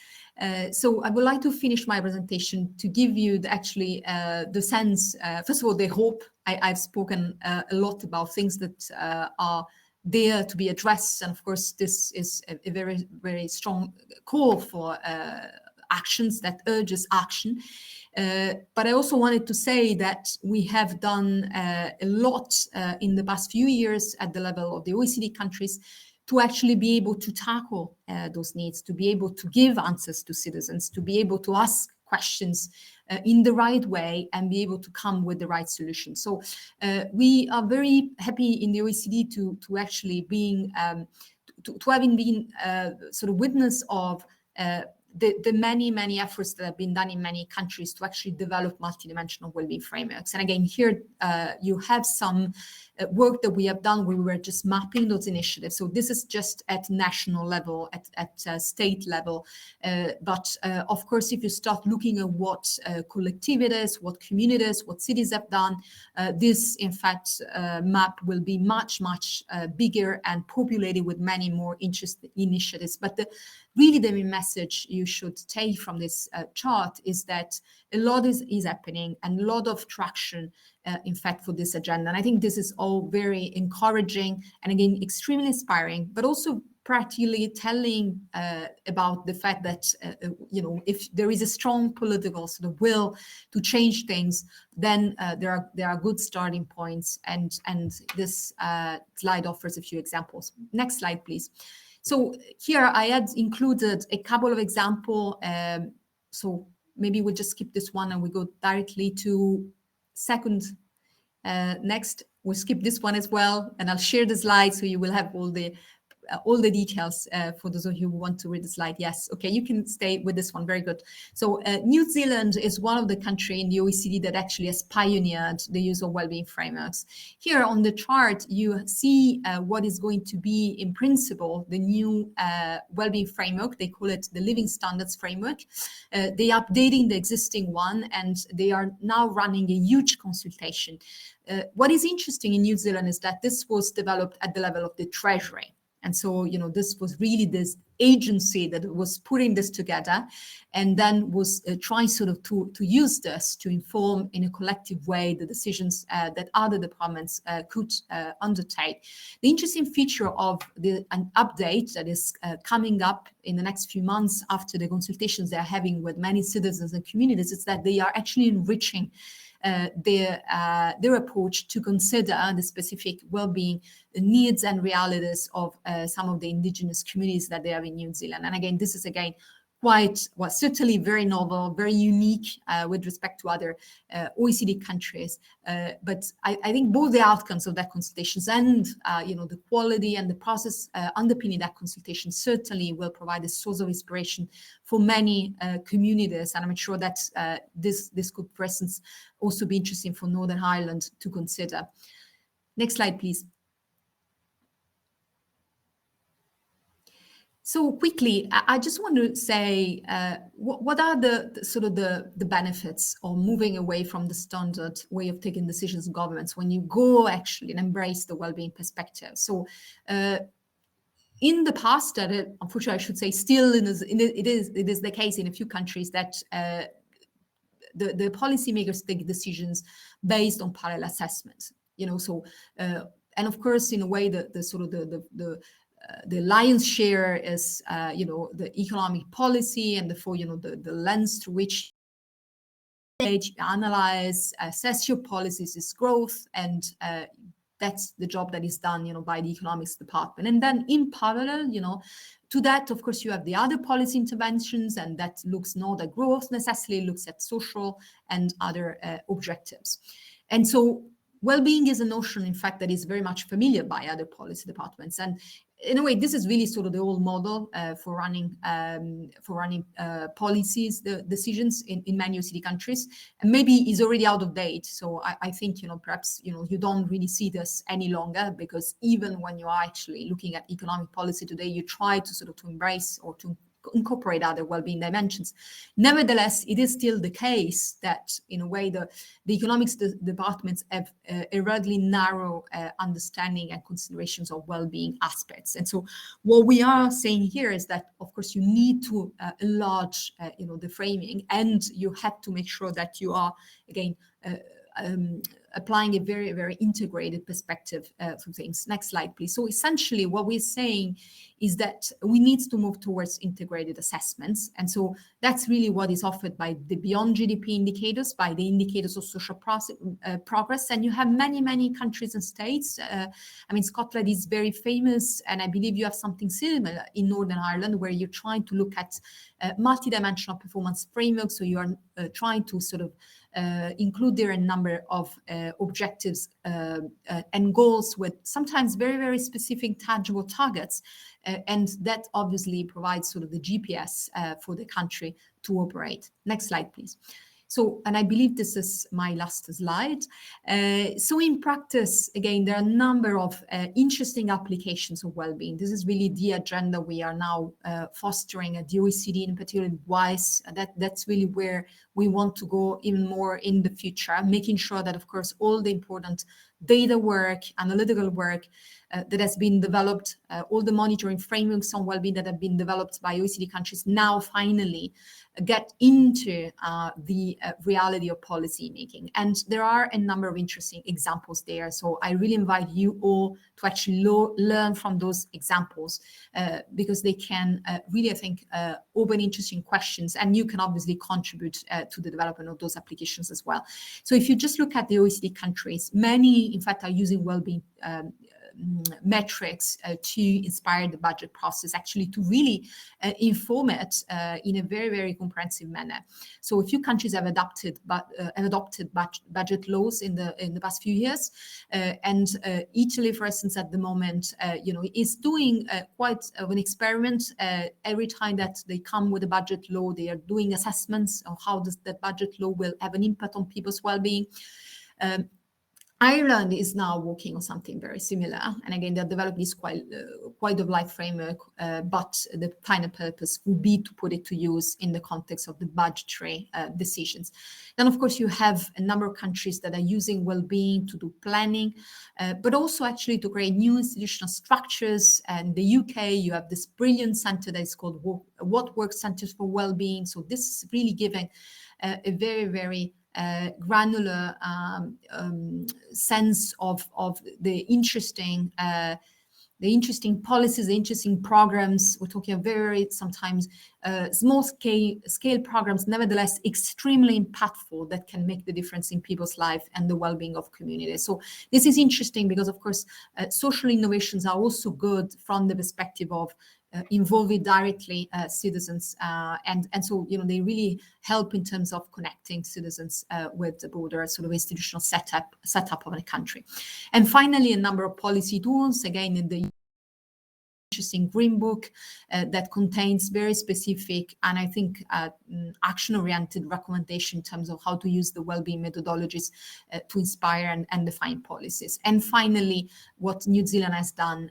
So I would like to finish my presentation to give you the sense, first of all, the hope. I've spoken a lot about things that are there to be addressed. And of course, this is a very, very strong call for actions that urges action. But I also wanted to say that we have done a lot in the past few years at the level of the OECD countries to actually be able to tackle those needs, to be able to give answers to citizens, to be able to ask questions in the right way and be able to come with the right solution. So we are very happy in the OECD to actually being to having been sort of witness of the many efforts that have been done in many countries to actually develop multidimensional well-being frameworks. And again, here you have some work that we have done where we were just mapping those initiatives. So this is just at national level, at state level. But of course, if you start looking at what collectivities, what communities, what cities have done, this, in fact, map will be much bigger and populated with many more interesting initiatives. But really the main message you should take from this chart is that a lot is happening and a lot of traction, in fact, for this agenda. And I think this is all very encouraging and, again, extremely inspiring, but also practically telling about the fact that, if there is a strong political sort of will to change things, then there are good starting points. And this slide offers a few examples. Next slide, please. So here I had included a couple of examples. So maybe we'll just skip this one and we go directly to second Next, we'll skip this one as well, and I'll share the slides so you will have all the details for those of you who want to read the slide. Yes, okay, you can stay with this one. Very good. So New Zealand is one of the countries in the OECD that actually has pioneered the use of wellbeing frameworks. Here on the chart, you see what is going to be, in principle, the new wellbeing framework. They call it the Living Standards Framework. They are updating the existing one, and they are now running a huge consultation. What is interesting in New Zealand is that this was developed at the level of the Treasury. And so, you know, this was really this agency that was putting this together, and then was trying sort of to use this to inform in a collective way the decisions that other departments could undertake. The interesting feature of an update that is coming up in the next few months after the consultations they're having with many citizens and communities is that they are actually enriching their approach to consider the specific well-being needs and realities of some of the indigenous communities that they have in New Zealand. And again, this is quite, well, certainly very novel, very unique with respect to other OECD countries. But I think both the outcomes of that consultations and the quality and the process underpinning that consultation certainly will provide a source of inspiration for many communities. And I'm sure that this could, for instance, also be interesting for Northern Ireland to consider. Next slide, please. So quickly, I just want to say, what are the benefits of moving away from the standard way of taking decisions in governments when you go actually and embrace the well-being perspective? So in the past, that unfortunately I should say still it is the case in a few countries that the policymakers take decisions based on parallel assessments. And of course, in a way, the lion's share is, the economic policy, and therefore, the lens through which you analyze, assess your policies is growth, and that's the job that is done, by the economics department. And then in parallel, to that, of course, you have the other policy interventions, and that looks not at growth necessarily, looks at social and other objectives. And so well-being is a notion, in fact, that is very much familiar by other policy departments. And in a way, this is really sort of the old model for running policies, the decisions in many OECD countries, and maybe is already out of date. So I think, perhaps, you don't really see this any longer, because even when you are actually looking at economic policy today, you try to sort of to embrace or to incorporate other well-being dimensions. Nevertheless, it is still the case that, in a way, the economics departments have a relatively narrow understanding and considerations of well-being aspects. And so what we are saying here is that, of course, you need to enlarge, the framing, and you have to make sure that you are, again, applying a very, very integrated perspective to things. Next slide, please. So essentially what we're saying is that we need to move towards integrated assessments. And so that's really what is offered by the beyond GDP indicators, by the indicators of social progress. And you have many, many countries and states. Scotland is very famous, and I believe you have something similar in Northern Ireland, where you're trying to look at multidimensional performance frameworks. So you are trying to sort of include there a number of objectives and goals with sometimes very, very specific tangible targets. And that obviously provides sort of the GPS for the country to operate. Next slide, please. So, and I believe this is my last slide. So in practice, again, there are a number of interesting applications of well-being. This is really the agenda we are now fostering at the OECD, in particular WISE. That's really where we want to go even more in the future, making sure that, of course, all the important data work, analytical work that has been developed, all the monitoring frameworks on well-being that have been developed by OECD countries now finally get into the reality of policy making. And there are a number of interesting examples there. So I really invite you all to actually learn from those examples because they can really, I think, open interesting questions, and you can obviously contribute to the development of those applications as well. So if you just look at the OECD countries, many, in fact, are using well-being metrics to inspire the budget process, actually to really inform it in a very, very comprehensive manner. So a few countries have adopted budget laws in the past few years, and Italy, for instance, at the moment, is doing quite of an experiment. Every time that they come with a budget law, they are doing assessments of how that budget law will have an impact on people's well-being. Ireland is now working on something very similar, and again, they're developing this quite of life framework, but the final purpose would be to put it to use in the context of the budgetary decisions. Then, of course, you have a number of countries that are using well-being to do planning, but also actually to create new institutional structures. And the UK, you have this brilliant center that is called What Works Centers for Wellbeing. So this is really giving a very, very granular sense of the interesting policies, the interesting programs. We're talking very sometimes small scale programs, nevertheless extremely impactful, that can make the difference in people's life and the well-being of communities. So this is interesting because, of course, social innovations are also good from the perspective of involving directly citizens, and so they really help in terms of connecting citizens with the broader sort of institutional setup of a country. And finally, a number of policy tools, again in the interesting green book that contains very specific and I think action-oriented recommendation in terms of how to use the well-being methodologies to inspire and define policies. And finally, what New Zealand has done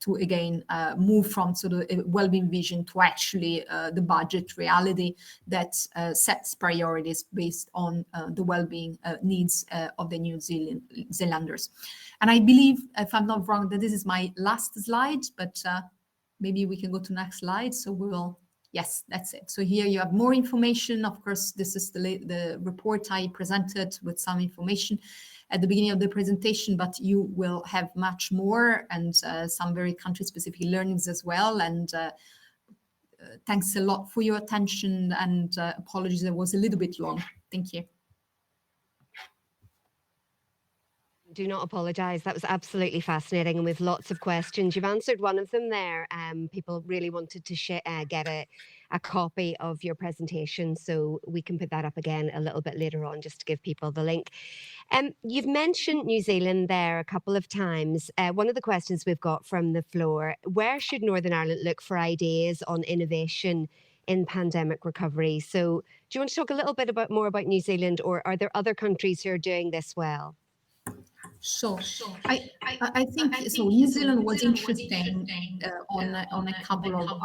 to again move from sort of a well-being vision to actually the budget reality that sets priorities based on the well-being needs of the New Zealanders. And I believe, if I'm not wrong, that this is my last slide, but maybe we can go to the next slide. So we will, yes, that's it. So here you have more information. Of course, this is the report I presented with some information at the beginning of the presentation, but you will have much more and some very country-specific learnings as well. And thanks a lot for your attention, and apologies, it was a little bit long. Thank you.
Do not apologise. That was absolutely fascinating, and with lots of questions. You've answered one of them there. People really wanted to get a copy of your presentation, so we can put that up again a little bit later on just to give people the link. You've mentioned New Zealand there a couple of times. One of the questions we've got from the floor: where should Northern Ireland look for ideas on innovation in pandemic recovery? So do you want to talk a little bit more about New Zealand, or are there other countries who are doing this well?
So I think so. New Zealand was interesting on a couple of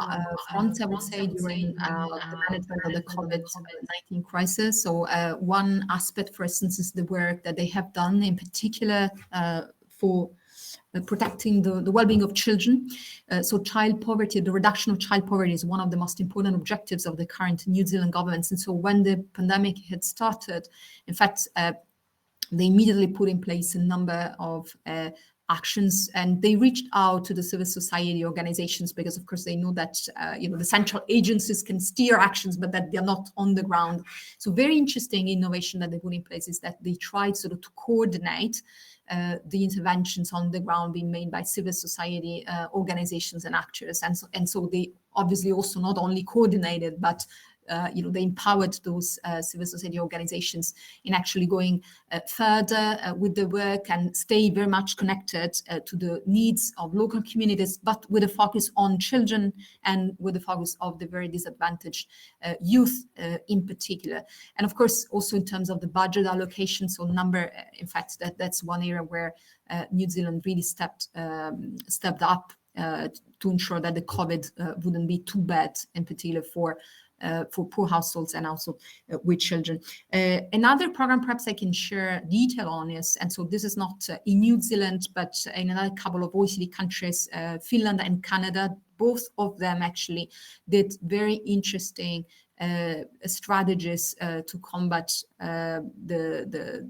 fronts, I would say, during the management of the COVID-19 crisis. So one aspect, for instance, is the work that they have done in particular for protecting the well-being of children. So child poverty, the reduction of child poverty is one of the most important objectives of the current New Zealand government. And so when the pandemic had started, in fact, they immediately put in place a number of actions, and they reached out to the civil society organizations because, of course, they know that the central agencies can steer actions, but that they're not on the ground. So very interesting innovation that they put in place is that they tried sort of to coordinate the interventions on the ground being made by civil society organizations and actors, and so they obviously also not only coordinated, but they empowered those civil society organizations in actually going further with the work and stay very much connected to the needs of local communities, but with a focus on children and with the focus of the very disadvantaged youth in particular. And of course, also in terms of the budget allocation, so in fact, that's one area where New Zealand really stepped up to ensure that the COVID wouldn't be too bad, in particular for poor households and also with children. Another program perhaps I can share detail on is, and so this is not in New Zealand, but in another couple of OECD countries, Finland and Canada, both of them actually did very interesting strategies to combat the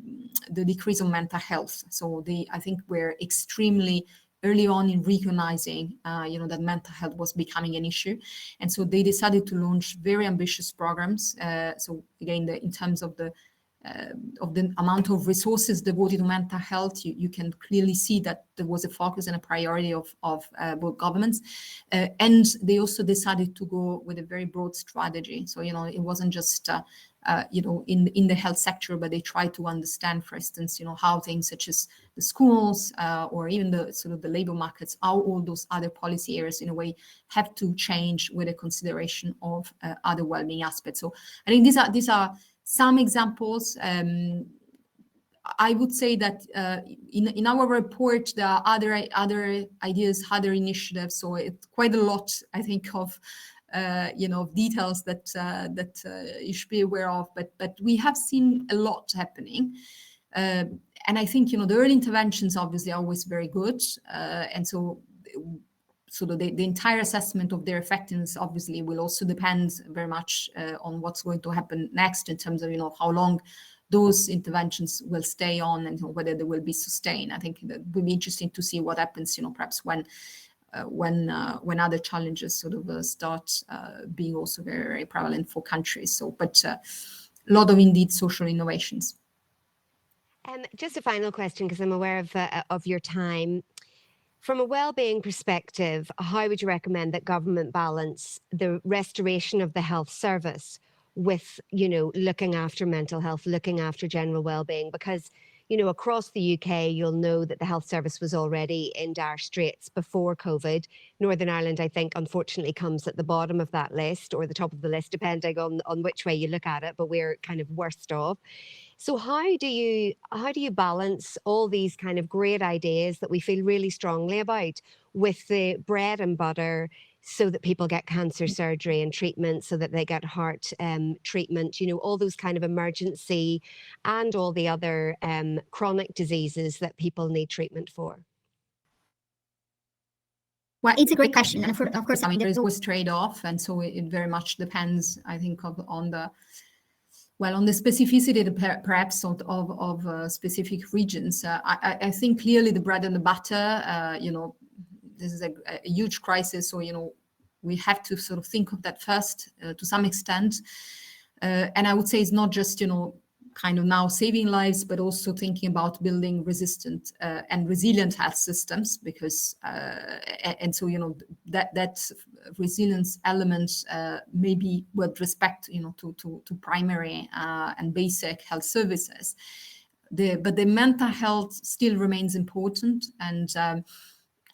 decrease of mental health. So I think we're extremely early on in recognizing, that mental health was becoming an issue. And so they decided to launch very ambitious programs. So again, in terms of the the amount of resources devoted to mental health, you can clearly see that there was a focus and a priority of both governments. And they also decided to go with a very broad strategy. So, it wasn't just, in the health sector, but they tried to understand, for instance, how things such as the schools or even the labor markets, how all those other policy areas in a way have to change with a consideration of other well-being aspects. So I think these are some examples. I would say that in our report there are other ideas, other initiatives. So it's quite a lot, I think, of details that you should be aware of. But we have seen a lot happening, and I think the early interventions obviously are always very good, and so the entire assessment of their effectiveness obviously will also depend very much on what's going to happen next in terms of how long those interventions will stay on and whether they will be sustained. I think that will be interesting to see what happens, perhaps when other challenges start being also very, very prevalent for countries. So, but a lot of indeed social innovations.
Just a final question, because I'm aware of your time. From a well-being perspective, how would you recommend that government balance the restoration of the health service with, looking after mental health, looking after general well-being? Because, across the UK, you'll know that the health service was already in dire straits before COVID. Northern Ireland, I think, unfortunately comes at the bottom of that list, or the top of the list, depending on which way you look at it, but we're kind of worst off. So how do you balance all these kind of great ideas that we feel really strongly about with the bread and butter, so that people get cancer surgery and treatment, so that they get heart treatment, all those kind of emergency and all the other chronic diseases that people need treatment for?
Well, it's a great question. And of course, there is always trade-off. And so it very much depends, I think, on the specificity perhaps of specific regions. I think clearly the bread and the butter, this is a huge crisis. So, we have to think of that first to some extent. And I would say it's not just, kind of now saving lives, but also thinking about building resistant and resilient health systems, because and so that resilience element maybe with respect to primary and basic health services, but the mental health still remains important, and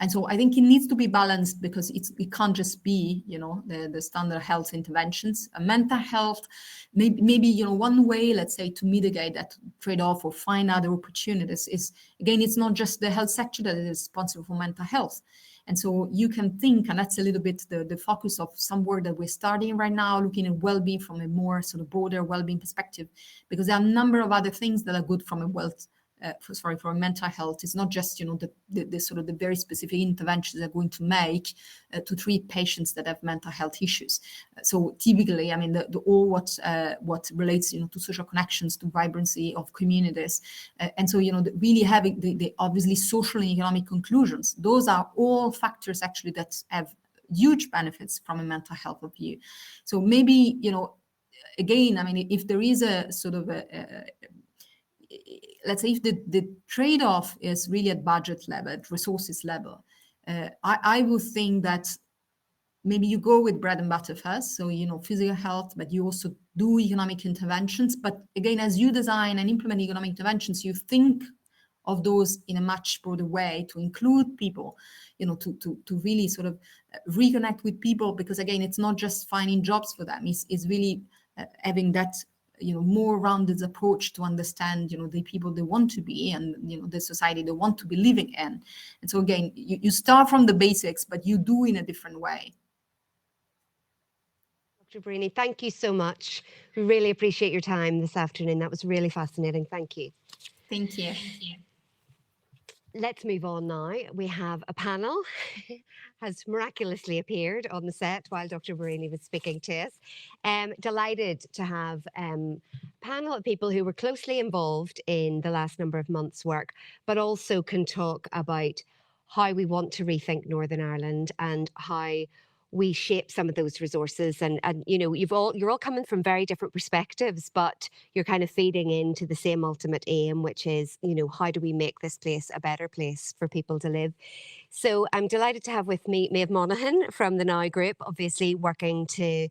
so I think it needs to be balanced, because it can't just be, the standard health interventions. Mental health, maybe one way, let's say, to mitigate that trade-off or find other opportunities is, again, it's not just the health sector that is responsible for mental health. And so you can think, and that's a little bit the focus of some work that we're starting right now, looking at well-being from a more broader well-being perspective, because there are a number of other things that are good from a for mental health. It's not just the very specific interventions they're going to make to treat patients that have mental health issues. So typically, I mean, all what relates to social connections, to vibrancy of communities, and so really having the obviously social and economic conclusions. Those are all factors actually that have huge benefits from a mental health view. So maybe again, I mean, if there is a let's say if the trade-off is really at budget level, at resources level, I would think that maybe you go with bread and butter first, so physical health, but you also do economic interventions. But again, as you design and implement economic interventions, you think of those in a much broader way to include people, to really reconnect with people, because again, it's not just finding jobs for them, it's really having that more rounded approach to understand, the people they want to be and, the society they want to be living in. And so again, you start from the basics, but you do in a different way.
Dr. Barini, thank you so much. We really appreciate your time this afternoon. That was really fascinating. Thank you.
Thank you.
Let's move on now. We have a panel has miraculously appeared on the set while Dr. Barini was speaking to us. Delighted to have a panel of people who were closely involved in the last number of months' work, but also can talk about how we want to rethink Northern Ireland and how we shape some of those resources, and you know, you're all coming from very different perspectives, but you're kind of feeding into the same ultimate aim, which is, you know, how do we make this place a better place for people to live? So I'm delighted to have with me Maeve Monaghan from the Now Group, obviously working to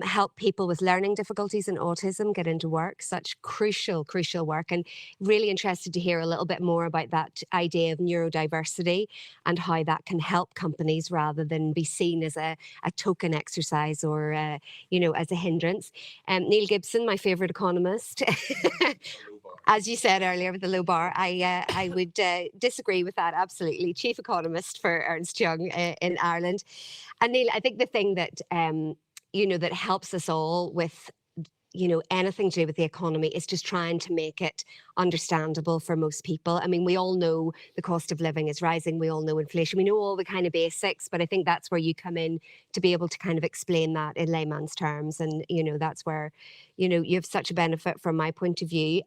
help people with learning difficulties and autism get into work. Such crucial work, and really interested to hear a little bit more about that idea of neurodiversity and how that can help companies rather than be seen as a token exercise or you know, as a hindrance. Neil Gibson, my favourite economist. As you said earlier with the low bar, I would disagree with that absolutely. Chief economist for Ernst Young in Ireland. And Neil, I think the thing that you know, that helps us all with, you know, anything to do with the economy is just trying to make it understandable for most people. I mean, we all know the cost of living is rising. We all know inflation. We know all the kind of basics, but I think that's where you come in to be able to kind of explain that in layman's terms. And, you know, that's where, you know, you have such a benefit from my point of view.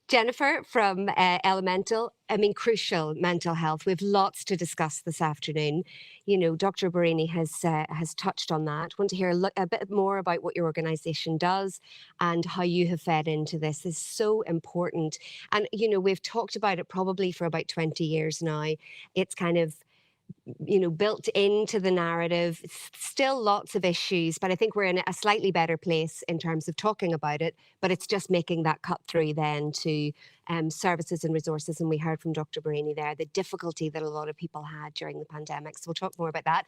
Jennifer from Elemental, I mean, crucial mental health. We have lots to discuss this afternoon. You know, Dr. Barini has touched on that. Want to hear a bit more about what your organisation does and how you have fed into this is so important. And, you know, we've talked about it probably for about 20 years now. It's kind of, you know, built into the narrative. Still lots of issues, but I think we're in a slightly better place in terms of talking about it, but it's just making that cut through then to services and resources. And we heard from Dr. Barini there, the difficulty that a lot of people had during the pandemic. So we'll talk more about that.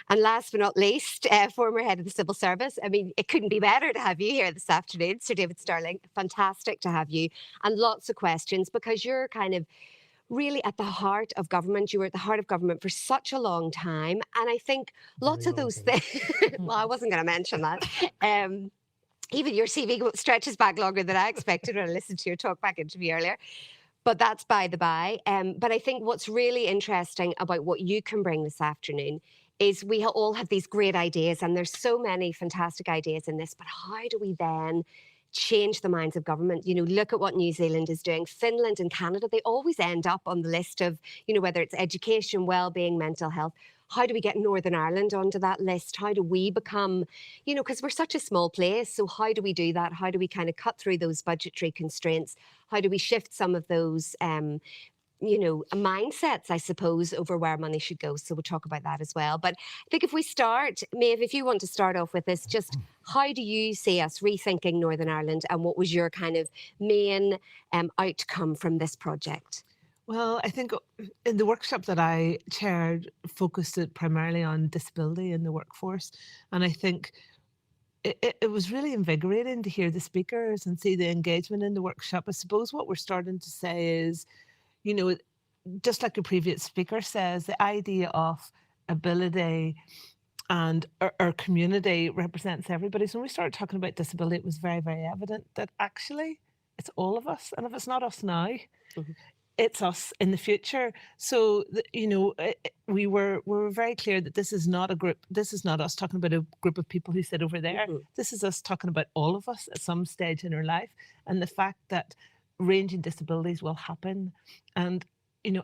And last but not least, former head of the civil service. I mean, it couldn't be better to have you here this afternoon, Sir David Sterling. Fantastic to have you, and lots of questions because you're kind of really at the heart of government. You were at the heart of government for such a long time. And I think lots of those things, well, I wasn't going to mention that. Even your CV stretches back longer than I expected when I listened to your talkback interview earlier. But that's by the by. But I think what's really interesting about what you can bring this afternoon is we all have these great ideas, and there's so many fantastic ideas in this, but how do we then change the minds of government? You know, look at what New Zealand is doing. Finland and Canada, they always end up on the list of, you know, whether it's education, well-being, mental health. How do we get Northern Ireland onto that list? How do we become, you know, because we're such a small place, so how do we do that? How do we kind of cut through those budgetary constraints? How do we shift some of those you know, mindsets, I suppose, over where money should go. So we'll talk about that as well. But I think if we start, Maeve, if you want to start off with this, just how do you see us rethinking Northern Ireland, and what was your kind of main outcome from this project?
Well, I think in the workshop that I chaired focused it primarily on disability in the workforce. And I think it was really invigorating to hear the speakers and see the engagement in the workshop. I suppose what we're starting to say is, you know, just like the previous speaker says, the idea of ability and our community represents everybody. So when we started talking about disability, it was very, very evident that actually it's all of us. And if it's not us now, it's us in the future. So, you know, we were very clear that this is not a group. This is not us talking about a group of people who sit over there. This is us talking about all of us at some stage in our life. And the fact that ranging disabilities will happen. And, you know,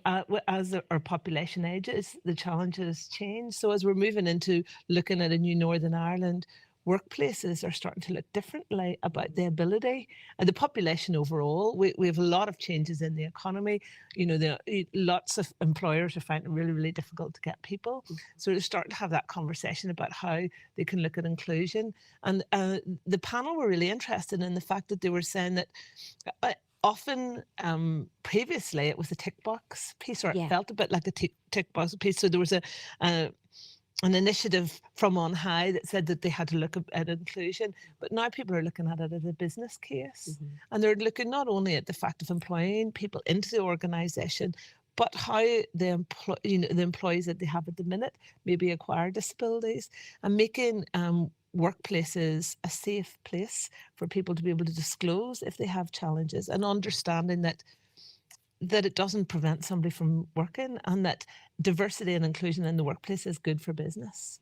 as our population ages, the challenges change. So as we're moving into looking at a new Northern Ireland, workplaces are starting to look differently about the ability and the population overall. We have a lot of changes in the economy. You know, lots of employers are finding it really, really difficult to get people. So they're starting to have that conversation about how they can look at inclusion. And the panel were really interested in the fact that they were saying that often previously it was a tick box piece, or it felt a bit like a tick box piece. So there was an initiative from on high that said that they had to look at inclusion, but now people are looking at it as a business case. And they're looking not only at the fact of employing people into the organisation, but how the employees that they have at the minute maybe acquire disabilities, and making workplaces a safe place for people to be able to disclose if they have challenges, and understanding that it doesn't prevent somebody from working, and that diversity and inclusion in the workplace is good for business.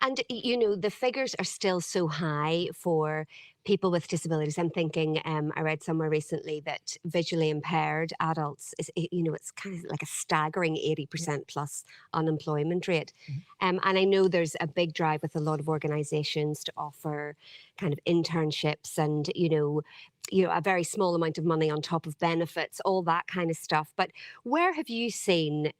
And, you know, the figures are still so high for people with disabilities, I'm thinking, I read somewhere recently that visually impaired adults it's kind of like a staggering 80% plus unemployment rate. And I know there's a big drive with a lot of organizations to offer kind of internships and, a very small amount of money on top of benefits, all that kind of stuff. But where have you seen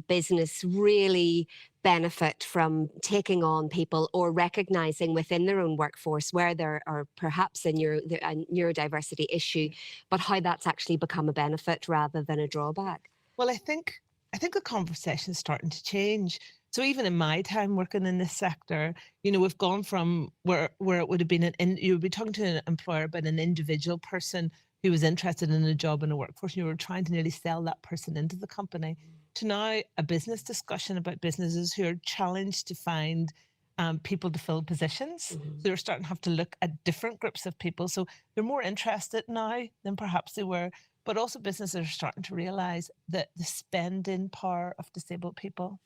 business really benefit from taking on people or recognizing within their own workforce where there are perhaps a neurodiversity issue, but how that's actually become a benefit rather than a drawback?
Well, I think the conversation is starting to change. So even in my time working in this sector, we've gone from where it would have been you would be talking to an employer about an individual person who was interested in a job in a workforce, and you were trying to nearly sell that person into the company, to now a business discussion about businesses who are challenged to find people to fill positions. So they're starting to have to look at different groups of people. So they're more interested now than perhaps they were. But also businesses are starting to realize that the spending power of disabled people.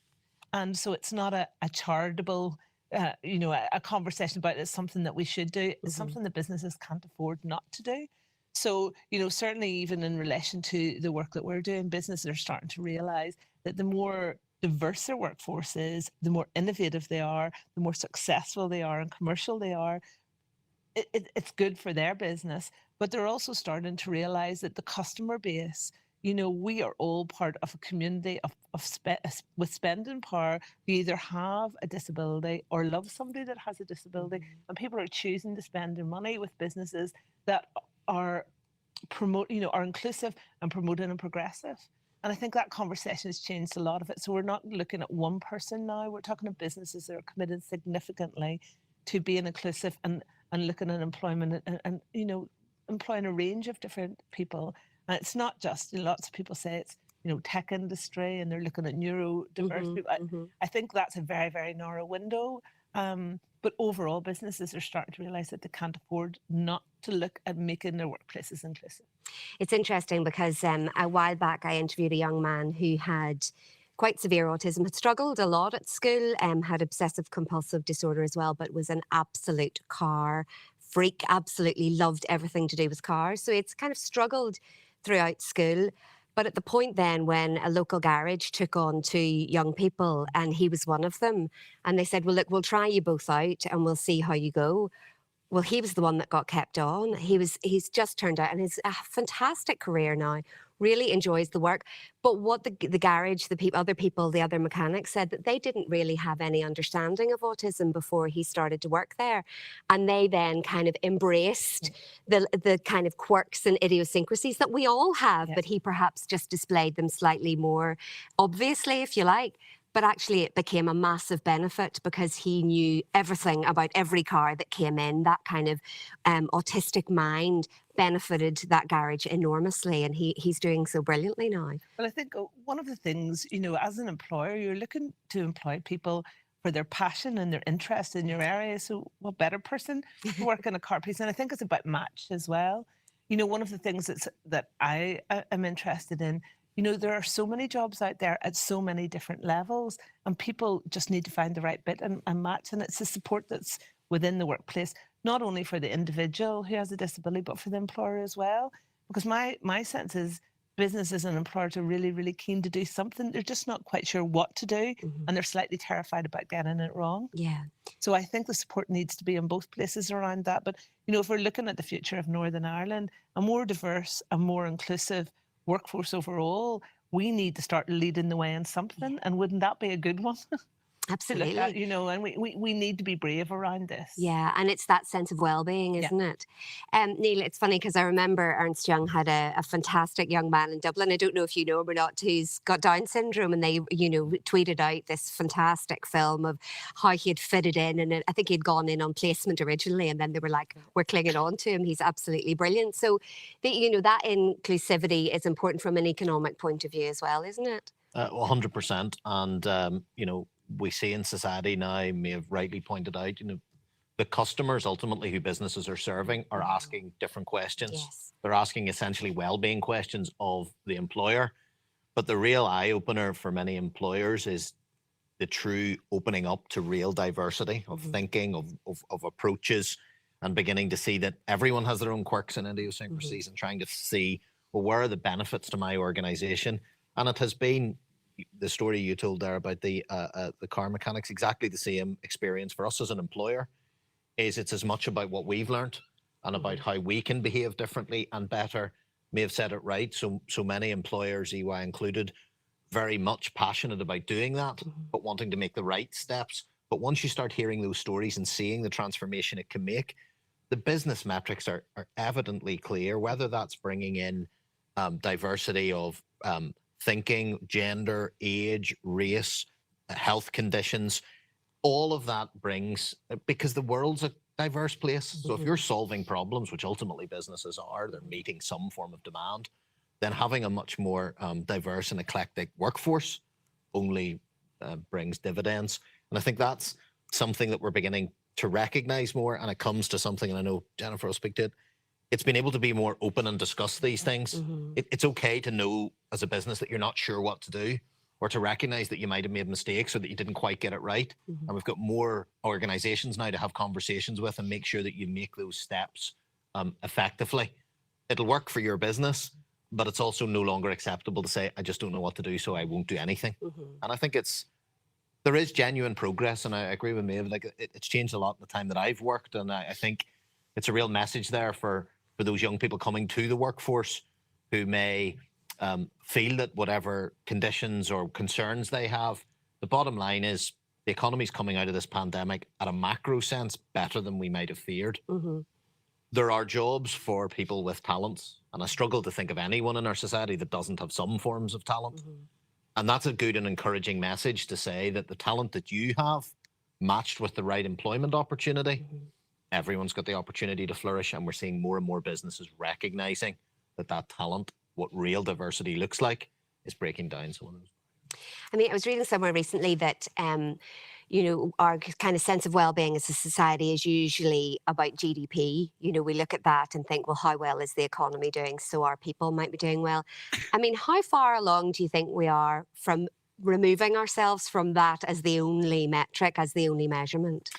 And so it's not a charitable, a conversation about it's something that we should do. It's something that businesses can't afford not to do. So, certainly even in relation to the work that we're doing, businesses are starting to realize that the more diverse their workforce is, the more innovative they are, the more successful they are and commercial they are, it's good for their business. But they're also starting to realize that the customer base, we are all part of a community with spending power. You either have a disability or love somebody that has a disability, and people are choosing to spend their money with businesses that are are inclusive and promoting and progressive. And I think that conversation has changed a lot of it. So we're not looking at one person now. We're talking to businesses that are committed significantly to being inclusive and looking at employment and employing a range of different people. And it's not just, lots of people say it's, tech industry and they're looking at neurodiverse people. I think that's a very, very narrow window. But overall, businesses are starting to realize that they can't afford not to look at making their workplaces inclusive.
It's interesting because a while back I interviewed a young man who had quite severe autism, had struggled a lot at school, had obsessive compulsive disorder as well, but was an absolute car freak, absolutely loved everything to do with cars. So it's kind of struggled throughout school. But at the point then when a local garage took on 2 young people and he was one of them, and they said, well, look, we'll try you both out and we'll see how you go. Well, he was the one that got kept on. He's just turned out and has a fantastic career now, really enjoys the work. But what the garage, the other mechanics said that they didn't really have any understanding of autism before he started to work there. And they then kind of embraced the kind of quirks and idiosyncrasies that we all have, but he perhaps just displayed them slightly more obviously, if you like. But actually it became a massive benefit because he knew everything about every car that came in. That kind of autistic mind benefited that garage enormously, and he's doing so brilliantly now.
Well, I think one of the things, as an employer, you're looking to employ people for their passion and their interest in your area. So what better person to work in a car piece? And I think it's about match as well. One of the things that I am interested in, there are so many jobs out there at so many different levels, and people just need to find the right bit and match. And it's the support that's within the workplace, not only for the individual who has a disability, but for the employer as well. Because my sense is businesses and employers are really, really keen to do something. They're just not quite sure what to do, and they're slightly terrified about getting it wrong.
Yeah.
So I think the support needs to be in both places around that. But, if we're looking at the future of Northern Ireland, a more diverse, a more inclusive workforce overall, we need to start leading the way in something. And wouldn't that be a good one?
Absolutely.
To look at, and we need to be brave around this.
Yeah, and it's that sense of well-being, isn't it? Neil, it's funny because I remember Ernst Young had a fantastic young man in Dublin. I don't know if you know him or not, who's got Down syndrome, and they, tweeted out this fantastic film of how he had fitted in, and I think he'd gone in on placement originally, and then they were like, we're clinging on to him. He's absolutely brilliant. So, that inclusivity is important from an economic point of view as well, isn't it?
100%. And, we see in society now, may have rightly pointed out, the customers ultimately who businesses are serving are asking different questions.
Yes.
They're asking essentially well-being questions of the employer. But the real eye-opener for many employers is the true opening up to real diversity of thinking, of approaches, and beginning to see that everyone has their own quirks and idiosyncrasies and trying to see, well, where are the benefits to my organization? And it has been the story you told there about the car mechanics, exactly the same experience for us as an employer. Is it's as much about what we've learned and about how we can behave differently and better. May have said it right. So many employers, EY included, very much passionate about doing that, but wanting to make the right steps. But once you start hearing those stories and seeing the transformation it can make, the business metrics are evidently clear, whether that's bringing in diversity of thinking, gender, age, race, health conditions. All of that brings, because the world's a diverse place. So if you're solving problems, which ultimately businesses are, they're meeting some form of demand, then having a much more diverse and eclectic workforce only brings dividends. And I think that's something that we're beginning to recognize more. And it comes to something, and I know Jennifer will speak to it, it's been able to be more open and discuss these things. It's okay to know as a business that you're not sure what to do, or to recognize that you might have made mistakes or that you didn't quite get it right. And we've got more organizations now to have conversations with and make sure that you make those steps effectively. It'll work for your business, but it's also no longer acceptable to say, I just don't know what to do, so I won't do anything. And I think there is genuine progress, and I agree with Maeve, like it's changed a lot in the time that I've worked, and I think it's a real message there for those young people coming to the workforce who may feel that whatever conditions or concerns they have, the bottom line is the economy's coming out of this pandemic at a macro sense better than we might have feared. There are jobs for people with talents, and I struggle to think of anyone in our society that doesn't have some forms of talent. And that's a good and encouraging message to say that the talent that you have, matched with the right employment opportunity, everyone's got the opportunity to flourish, and we're seeing more and more businesses recognizing that talent, what real diversity looks like, is breaking down some of those.
I mean, I was reading somewhere recently that, our kind of sense of well-being as a society is usually about GDP. We look at that and think, well, how well is the economy doing? So our people might be doing well. I mean, how far along do you think we are from removing ourselves from that as the only metric, as the only measurement?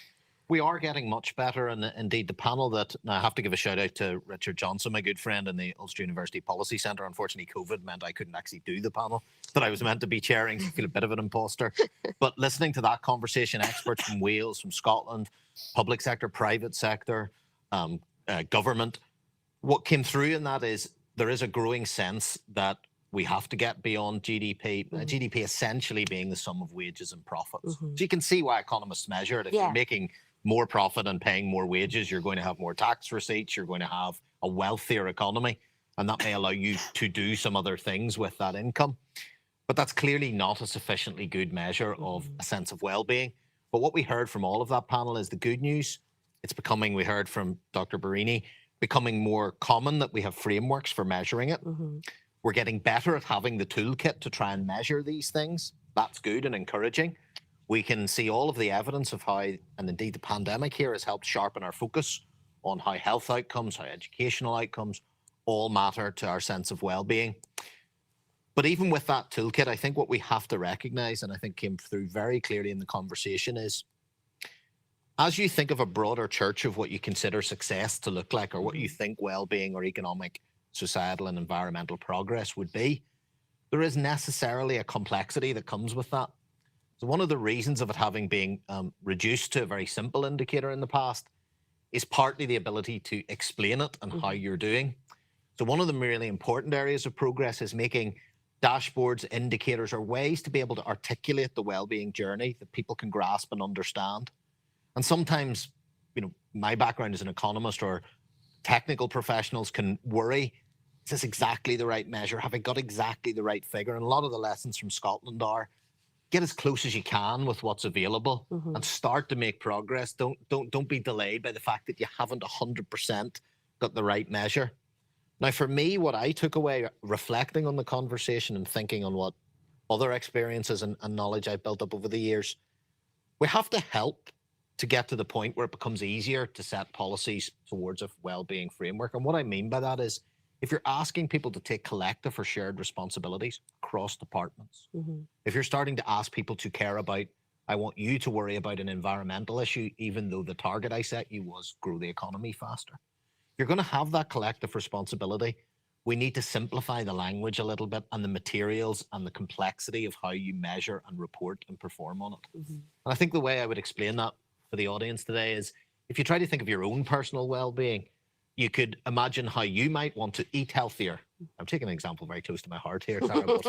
We are getting much better, and indeed the panel that, now I have to give a shout out to Richard Johnson, my good friend in the Ulster University Policy Centre. Unfortunately, COVID meant I couldn't actually do the panel that I was meant to be chairing, so I feel a bit of an imposter. But listening to that conversation, experts from Wales, from Scotland, public sector, private sector, government, what came through in that is there is a growing sense that we have to get beyond GDP, GDP essentially being the sum of wages and profits. So you can see why economists measure it. If you're making more profit and paying more wages, you're going to have more tax receipts, you're going to have a wealthier economy, and that may allow you to do some other things with that income. But that's clearly not a sufficiently good measure of a sense of well-being. But what we heard from all of that panel is the good news. It's becoming, we heard from Dr. Barini, becoming more common that we have frameworks for measuring it. We're getting better at having the toolkit to try and measure these things. That's good and encouraging. We can see all of the evidence of how, and indeed the pandemic here has helped sharpen our focus on how health outcomes, how educational outcomes all matter to our sense of well-being. But even with that toolkit, I think what we have to recognize, and I think came through very clearly in the conversation, is as you think of a broader church of what you consider success to look like, or what you think well-being or economic, societal and environmental progress would be, there is necessarily a complexity that comes with that. So one of the reasons of it having been reduced to a very simple indicator in the past is partly the ability to explain it and how you're doing. So one of the really important areas of progress is making dashboards, indicators, or ways to be able to articulate the well-being journey that people can grasp and understand. And sometimes, my background as an economist or technical professionals can worry, is this exactly the right measure? Have I got exactly the right figure? And a lot of the lessons from Scotland are, get as close as you can with what's available and start to make progress. Don't be delayed by the fact that you haven't 100% got the right measure. Now, for me, what I took away, reflecting on the conversation and thinking on what other experiences and knowledge I've built up over the years, we have to help to get to the point where it becomes easier to set policies towards a well-being framework. And what I mean by that is, if you're asking people to take collective or shared responsibilities across departments, if you're starting to ask people to care about I want you to worry about an environmental issue, even though the target I set you was grow the economy faster. If you're going to have that collective responsibility, we need to simplify the language a little bit and the materials and the complexity of how you measure and report and perform on it. And I think the way I would explain that for the audience today is, if you try to think of your own personal well-being, you could imagine how you might want to eat healthier. I'm taking an example very close to my heart here, Sarah,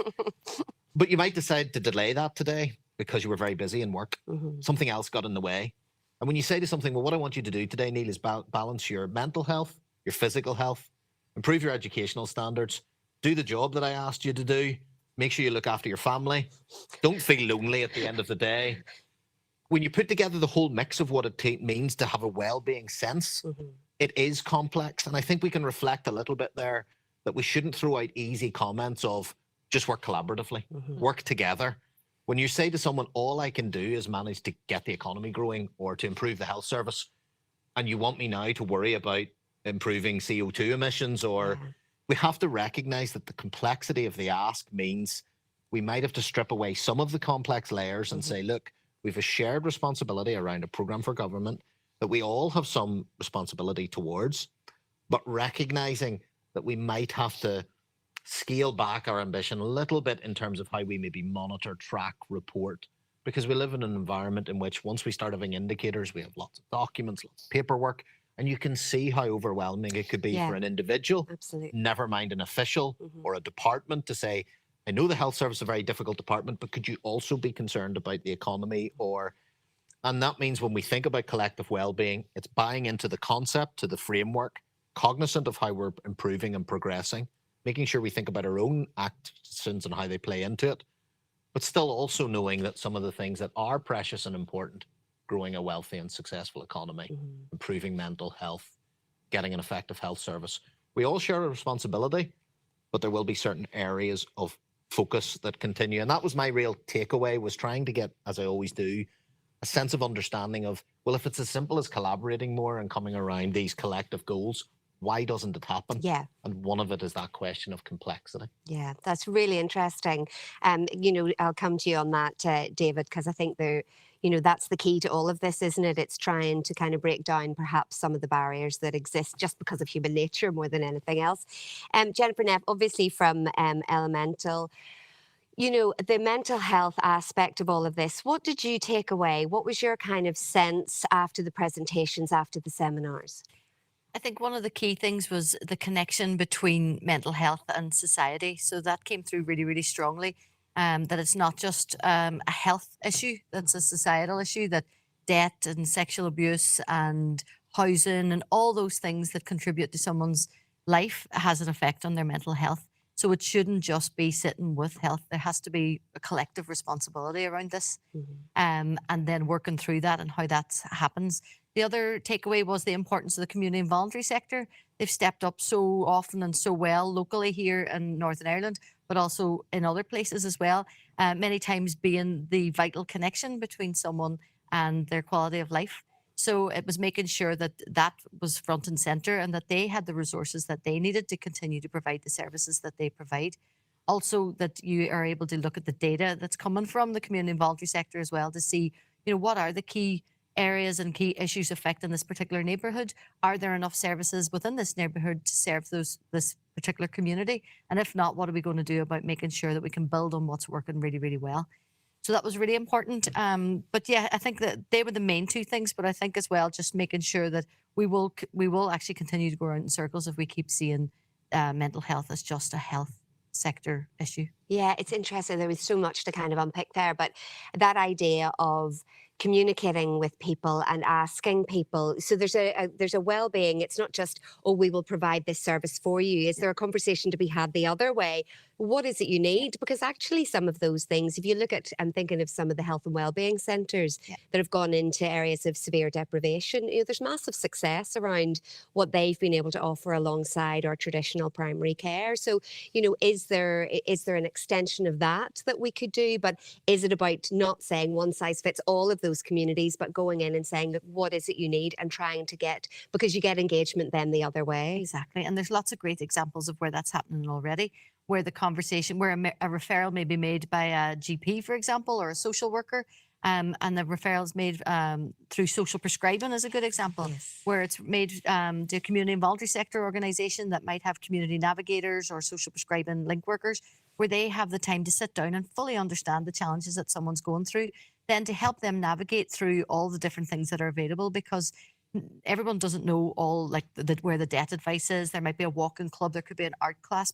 but you might decide to delay that today because you were very busy in work. Something else got in the way. And when you say to something, well, what I want you to do today, Neil, is balance your mental health, your physical health, improve your educational standards, do the job that I asked you to do, make sure you look after your family, don't feel lonely at the end of the day. When you put together the whole mix of what it means to have a well-being sense, it is complex. And I think we can reflect a little bit there that we shouldn't throw out easy comments of just work collaboratively, work together. When you say to someone, all I can do is manage to get the economy growing or to improve the health service, and you want me now to worry about improving CO2 emissions, or we have to recognize that the complexity of the ask means we might have to strip away some of the complex layers and say, look, we've a shared responsibility around a program for government that we all have some responsibility towards, but recognizing that we might have to scale back our ambition a little bit in terms of how we maybe monitor, track, report, because we live in an environment in which once we start having indicators, we have lots of documents, lots of paperwork, and you can see how overwhelming it could be for an individual, never mind an official or a department, to say, I know the health service is a very difficult department, but could you also be concerned about the economy? And that means when we think about collective well-being, it's buying into the concept, to the framework, cognizant of how we're improving and progressing, making sure we think about our own actions and how they play into it, but still also knowing that some of the things that are precious and important, growing a wealthy and successful economy, improving mental health, getting an effective health service, we all share a responsibility, but there will be certain areas of focus that continue. And that was my real takeaway, was trying to get, as I always do, a sense of understanding of, well, if it's as simple as collaborating more and coming around these collective goals, why doesn't it happen?
Yeah.
And one of it is that question of complexity.
Yeah, that's really interesting. I'll come to you on that, David, because I think that's the key to all of this, isn't it? It's trying to kind of break down perhaps some of the barriers that exist just because of human nature more than anything else. Jennifer Neff, obviously from Elemental, the mental health aspect of all of this, what did you take away? What was your kind of sense after the presentations, after the seminars?
I think one of the key things was the connection between mental health and society. So that came through really, really strongly, that it's not just a health issue, that's a societal issue, that debt and sexual abuse and housing and all those things that contribute to someone's life has an effect on their mental health. So it shouldn't just be sitting with health. There has to be a collective responsibility around this, and then working through that and how that happens. The other takeaway was the importance of the community and voluntary sector. They've stepped up so often and so well locally here in Northern Ireland, but also in other places as well, many times being the vital connection between someone and their quality of life. So it was making sure that that was front and centre and that they had the resources that they needed to continue to provide the services that they provide. Also, that you are able to look at the data that's coming from the community and voluntary sector as well to see, what are the key areas and key issues affecting this particular neighbourhood? Are there enough services within this neighbourhood to serve this particular community? And if not, what are we going to do about making sure that we can build on what's working really, really well? So that was really important. But yeah, I think that they were the main two things. But I think as well, just making sure that we will actually continue to go around in circles if we keep seeing mental health as just a health sector issue.
Yeah, it's interesting. There was so much to kind of unpick there, but that idea of communicating with people and asking people. So there's a well-being. It's not just, oh, we will provide this service for you. Is there a conversation to be had the other way? What is it you need? Because actually some of those things, if you look at, I'm thinking of some of the health and wellbeing centres that have gone into areas of severe deprivation, there's massive success around what they've been able to offer alongside our traditional primary care. So, is there an extension of that we could do? But is it about not saying one size fits all of those communities, but going in and saying that what is it you need and trying to get, because you get engagement then the other way.
Exactly. And there's lots of great examples of where that's happening already, where the conversation, where a referral may be made by a GP, for example, or a social worker, And the referrals made through social prescribing is a good example, where it's made to a community and voluntary sector organisation that might have community navigators or social prescribing link workers, where they have the time to sit down and fully understand the challenges that someone's going through, then to help them navigate through all the different things that are available, because everyone doesn't know all, like where the debt advice is. There might be a walking club, there could be an art class.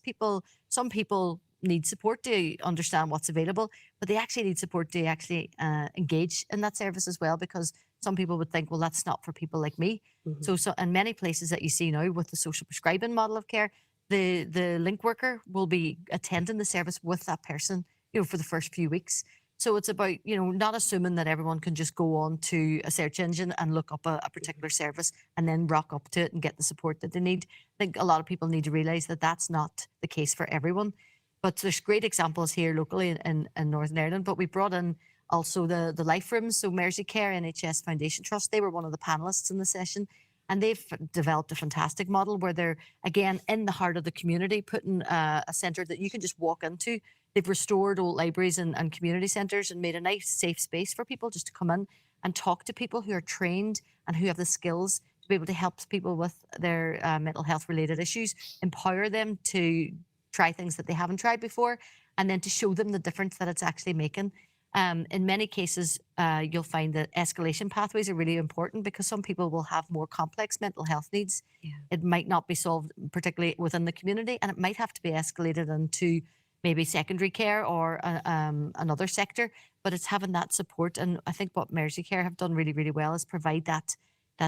Some people need support to understand what's available, but they actually need support to actually engage in that service as well, because some people would think, well, that's not for people like me. So in many places that you see now with the social prescribing model of care, the link worker will be attending the service with that person, for the first few weeks. So it's about, not assuming that everyone can just go on to a search engine and look up a particular service and then rock up to it and get the support that they need. I think a lot of people need to realise that that's not the case for everyone. But there's great examples here locally in Northern Ireland. But we brought in also the life rooms. So Merseycare NHS Foundation Trust, they were one of the panellists in the session. And they've developed a fantastic model where they're, again, in the heart of the community, putting a centre that you can just walk into. They've restored old libraries and community centres and made a nice, safe space for people just to come in and talk to people who are trained and who have the skills to be able to help people with their mental health related issues, empower them to try things that they haven't tried before, and then to show them the difference that it's actually making. In many cases, you'll find that escalation pathways are really important, because some people will have more complex mental health needs. It might not be solved particularly within the community, and it might have to be escalated into maybe secondary care or another sector, but it's having that support. And I think what Merseycare have done really, really well is provide that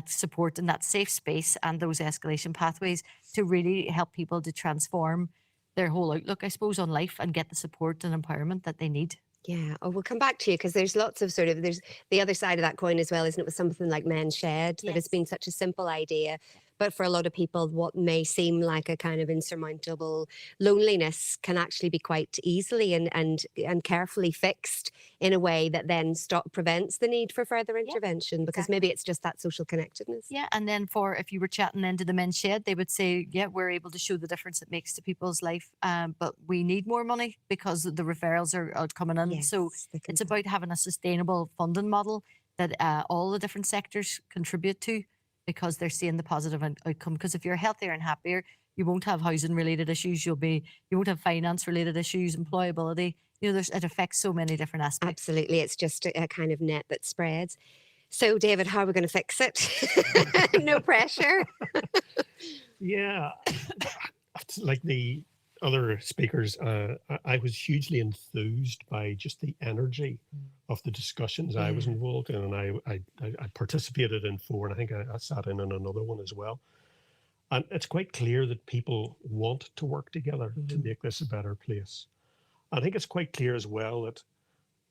support and that safe space and those escalation pathways to really help people to transform their whole outlook, I suppose, on life and get the support and empowerment that they need.
Yeah, we'll come back to you, because there's lots of there's the other side of that coin as well, isn't it, with something like Men's Shed, that has been such a simple idea, but for a lot of people, what may seem like a kind of insurmountable loneliness can actually be quite easily and carefully fixed in a way that then prevents the need for further intervention, because maybe it's just that social connectedness.
Yeah, and then if you were chatting then to the Men's Shed, they would say, yeah, we're able to show the difference it makes to people's life, but we need more money because the referrals are coming in. So it's about having a sustainable funding model that all the different sectors contribute to, because they're seeing the positive outcome. Because if you're healthier and happier, you won't have housing related issues. You won't have finance related issues, employability. It affects so many different aspects.
Absolutely, it's just a kind of net that spreads. So, David, how are we going to fix it? No pressure.
Yeah, like the other speakers, I was hugely enthused by just the energy of the discussions I was involved in, and I participated in 4, and I think I sat in on another one as well. And it's quite clear that people want to work together to make this a better place. I think it's quite clear as well that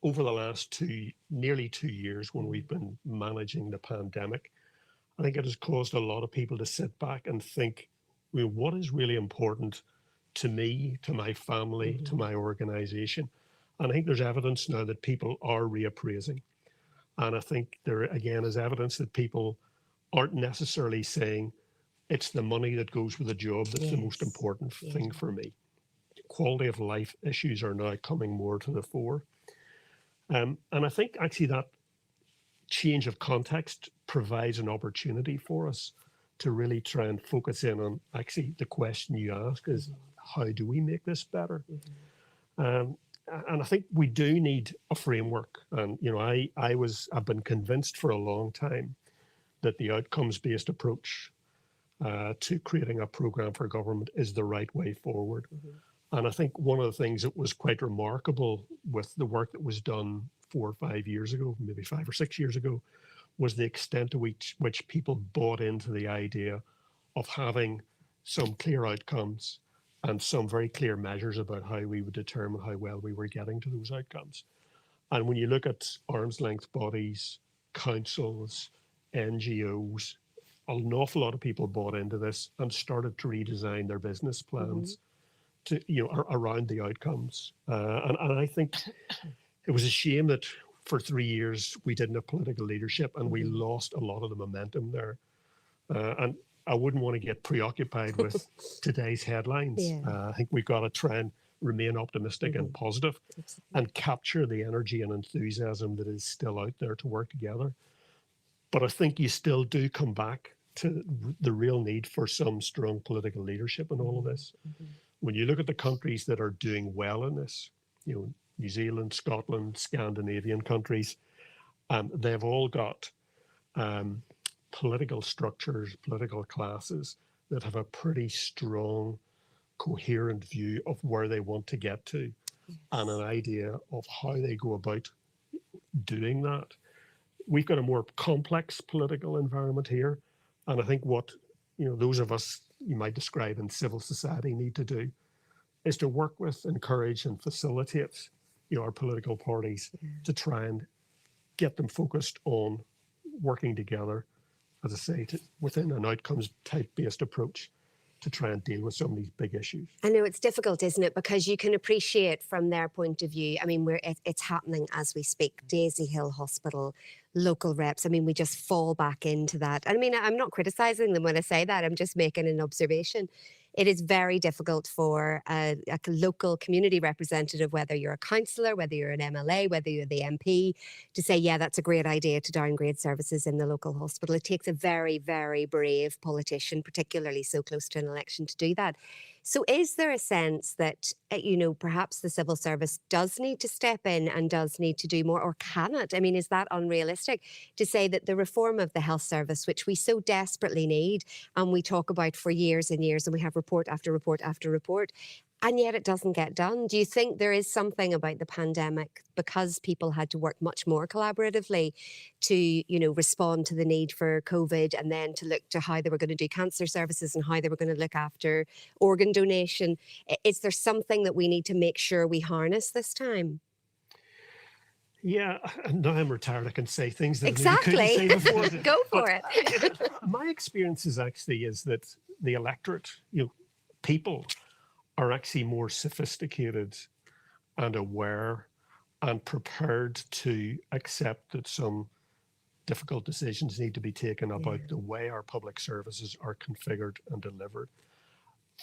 over the last nearly 2 years, when we've been managing the pandemic, I think it has caused a lot of people to sit back and think, what is really important to me, to my family, to my organization? And I think there's evidence now that people are reappraising. And I think there, again, is evidence that people aren't necessarily saying it's the money that goes with the job that's the most important thing for me. Quality of life issues are now coming more to the fore. And I think actually that change of context provides an opportunity for us to really try and focus in on actually the question you ask is, how do we make this better? And I think we do need a framework. And, I've been convinced for a long time that the outcomes-based approach to creating a program for government is the right way forward. And I think one of the things that was quite remarkable with the work that was done 4 or 5 years ago, maybe 5 or 6 years ago, was the extent to which people bought into the idea of having some clear outcomes and some very clear measures about how we would determine how well we were getting to those outcomes. And when you look at arm's length bodies, councils, NGOs, an awful lot of people bought into this and started to redesign their business plans to, around the outcomes. And I think it was a shame that for 3 years we didn't have political leadership and we lost a lot of the momentum there. And I wouldn't want to get preoccupied with today's headlines. I think we've got to try and remain optimistic and positive and capture the energy and enthusiasm that is still out there to work together. But I think you still do come back to the real need for some strong political leadership in all of this. When you look at the countries that are doing well in this, you know, New Zealand, Scotland, Scandinavian countries, they've all got political structures, political classes that have a pretty strong, coherent view of where they want to get to and an idea of how they go about doing that. We've got a more complex political environment here, and I think what, you know, those of us you might describe in civil society need to do is to work with, encourage, and facilitate, you know, our political parties to try and get them focused on working together, as I say, within an outcomes type-based approach to try and deal with some of these big issues.
I know it's difficult, isn't it? Because you can appreciate from their point of view. I mean, it's happening as we speak. Daisy Hill Hospital, local reps. I mean, we just fall back into that. I mean, I'm not criticising them when I say that. I'm just making an observation. It is very difficult for a local community representative, whether you're a councillor, whether you're an MLA, whether you're the MP, to say, yeah, that's a great idea to downgrade services in the local hospital. It takes a very, very brave politician, particularly so close to an election, to do that. So is there a sense that, you know, perhaps the civil service does need to step in and does need to do more, or can it? I mean, is that unrealistic to say that the reform of the health service, which we so desperately need and we talk about for years and years, and we have report after report after report, and yet it doesn't get done? Do you think there is something about the pandemic, because people had to work much more collaboratively to, you know, respond to the need for COVID, and then to look to how they were going to do cancer services and how they were going to look after organ donation? Is there something that we need to make sure we harness this time?
Yeah, now I'm retired, I can say things that I
Exactly.
couldn't say before.
Go for it.
My experience is that the electorate, you know, people are actually more sophisticated and aware and prepared to accept that some difficult decisions need to be taken about the way our public services are configured and delivered.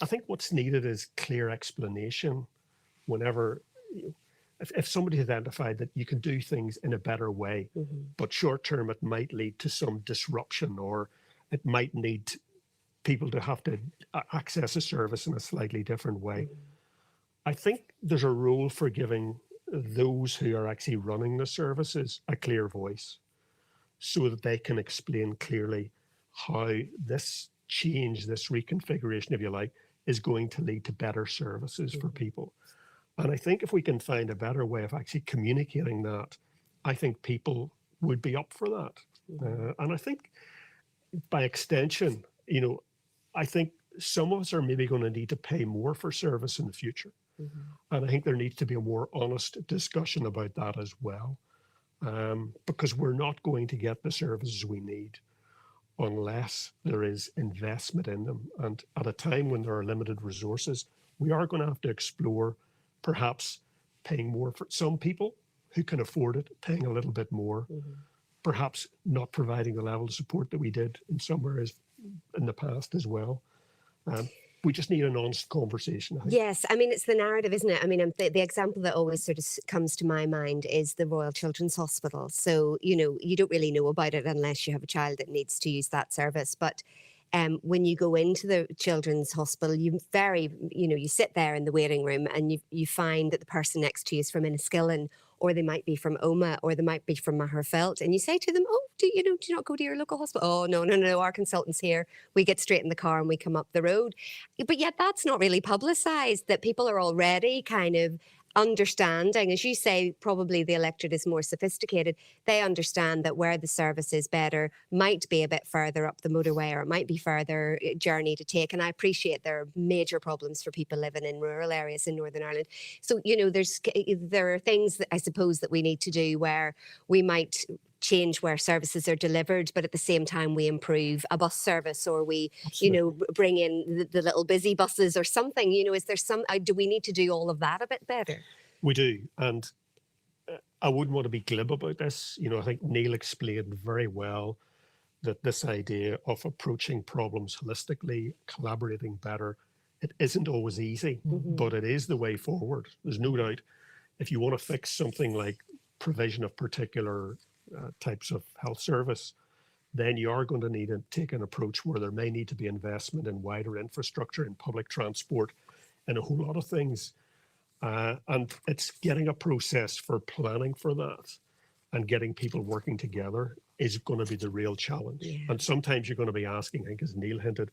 I think what's needed is clear explanation whenever, you know, if somebody identified that you can do things in a better way, but short term it might lead to some disruption, or it might need people to have to access a service in a slightly different way. I think there's a role for giving those who are actually running the services a clear voice, so that they can explain clearly how this change, this reconfiguration, if you like, is going to lead to better services for people. And I think if we can find a better way of actually communicating that, I think people would be up for that. And I think by extension, you know, I think some of us are maybe going to need to pay more for service in the future. And I think there needs to be a more honest discussion about that as well. Because we're not going to get the services we need unless there is investment in them. And at a time when there are limited resources, we are going to have to explore perhaps paying more for some people who can afford it, paying a little bit more, perhaps not providing the level of support that we did in some areas in the past as well. We just need an honest conversation, I think.
Yes, I mean, it's the narrative, isn't it? I mean, the example that always sort of comes to my mind is the Royal Children's Hospital. So, you know, you don't really know about it unless you have a child that needs to use that service. But when you go into the children's hospital, you sit there in the waiting room and you find that the person next to you is from Enniskillen, or they might be from Oma, or they might be from Maherfelt, and you say to them, "Oh, do you not go to your local hospital?" "Oh, no, our consultant's here. We get straight in the car and we come up the road." But yet that's not really publicised, that people are already kind of understanding, as you say, probably the electorate is more sophisticated. They understand that where the service is better might be a bit further up the motorway, or it might be further journey to take. And I appreciate there are major problems for people living in rural areas in Northern Ireland. So, you know, there are things that I suppose that we need to do where we might change where services are delivered, but at the same time we improve a bus service, or we, you know, bring in the little busy buses or something. You know, is there do we need to do all of that a bit better?
We do, and I wouldn't want to be glib about this. You know, I think Neil explained very well that this idea of approaching problems holistically, collaborating better, It isn't always easy, but it is the way forward. There's no doubt. If you want to fix something like provision of particular types of health service, then you are going to need to take an approach where there may need to be investment in wider infrastructure, in public transport, and a whole lot of things. And it's getting a process for planning for that and getting people working together is going to be the real challenge.
Yeah.
And sometimes you're going to be asking, I think as Neil hinted,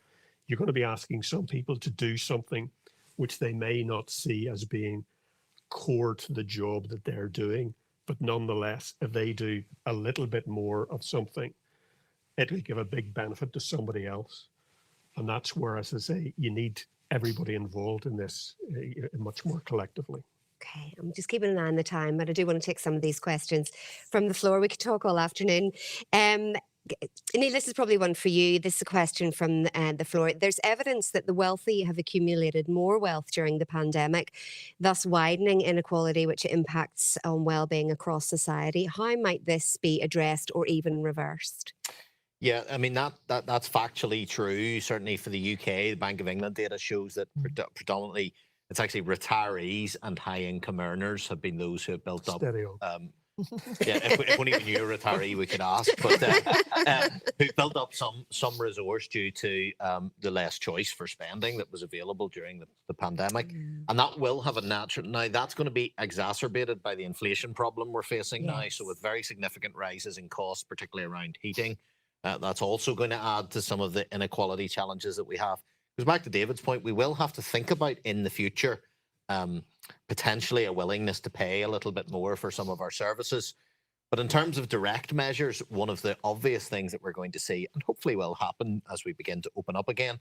you're going to be asking some people to do something which they may not see as being core to the job that they're doing. But nonetheless, if they do a little bit more of something, it'll give a big benefit to somebody else. And that's where, as I say, you need everybody involved in this much more collectively.
Okay, I'm just keeping an eye on the time, but I do want to take some of these questions from the floor. We could talk all afternoon. Neil, this is probably one for you. This is a question from the floor. There's evidence that the wealthy have accumulated more wealth during the pandemic, thus widening inequality, which impacts on well-being across society. How might this be addressed or even reversed?
Yeah, I mean, that's factually true. Certainly for the UK, the Bank of England data shows that predominantly it's actually retirees and high-income earners have been those who have built up. Yeah, if only we knew a retiree, we could ask. But who built up some resource due to the less choice for spending that was available during the pandemic, and that will have a natural. Now that's going to be exacerbated by the inflation problem we're facing now. So with very significant rises in costs, particularly around heating, that's also going to add to some of the inequality challenges that we have. Because back to David's point, we will have to think about in the future potentially a willingness to pay a little bit more for some of our services. But in terms of direct measures, one of the obvious things that we're going to see, and hopefully will happen as we begin to open up again,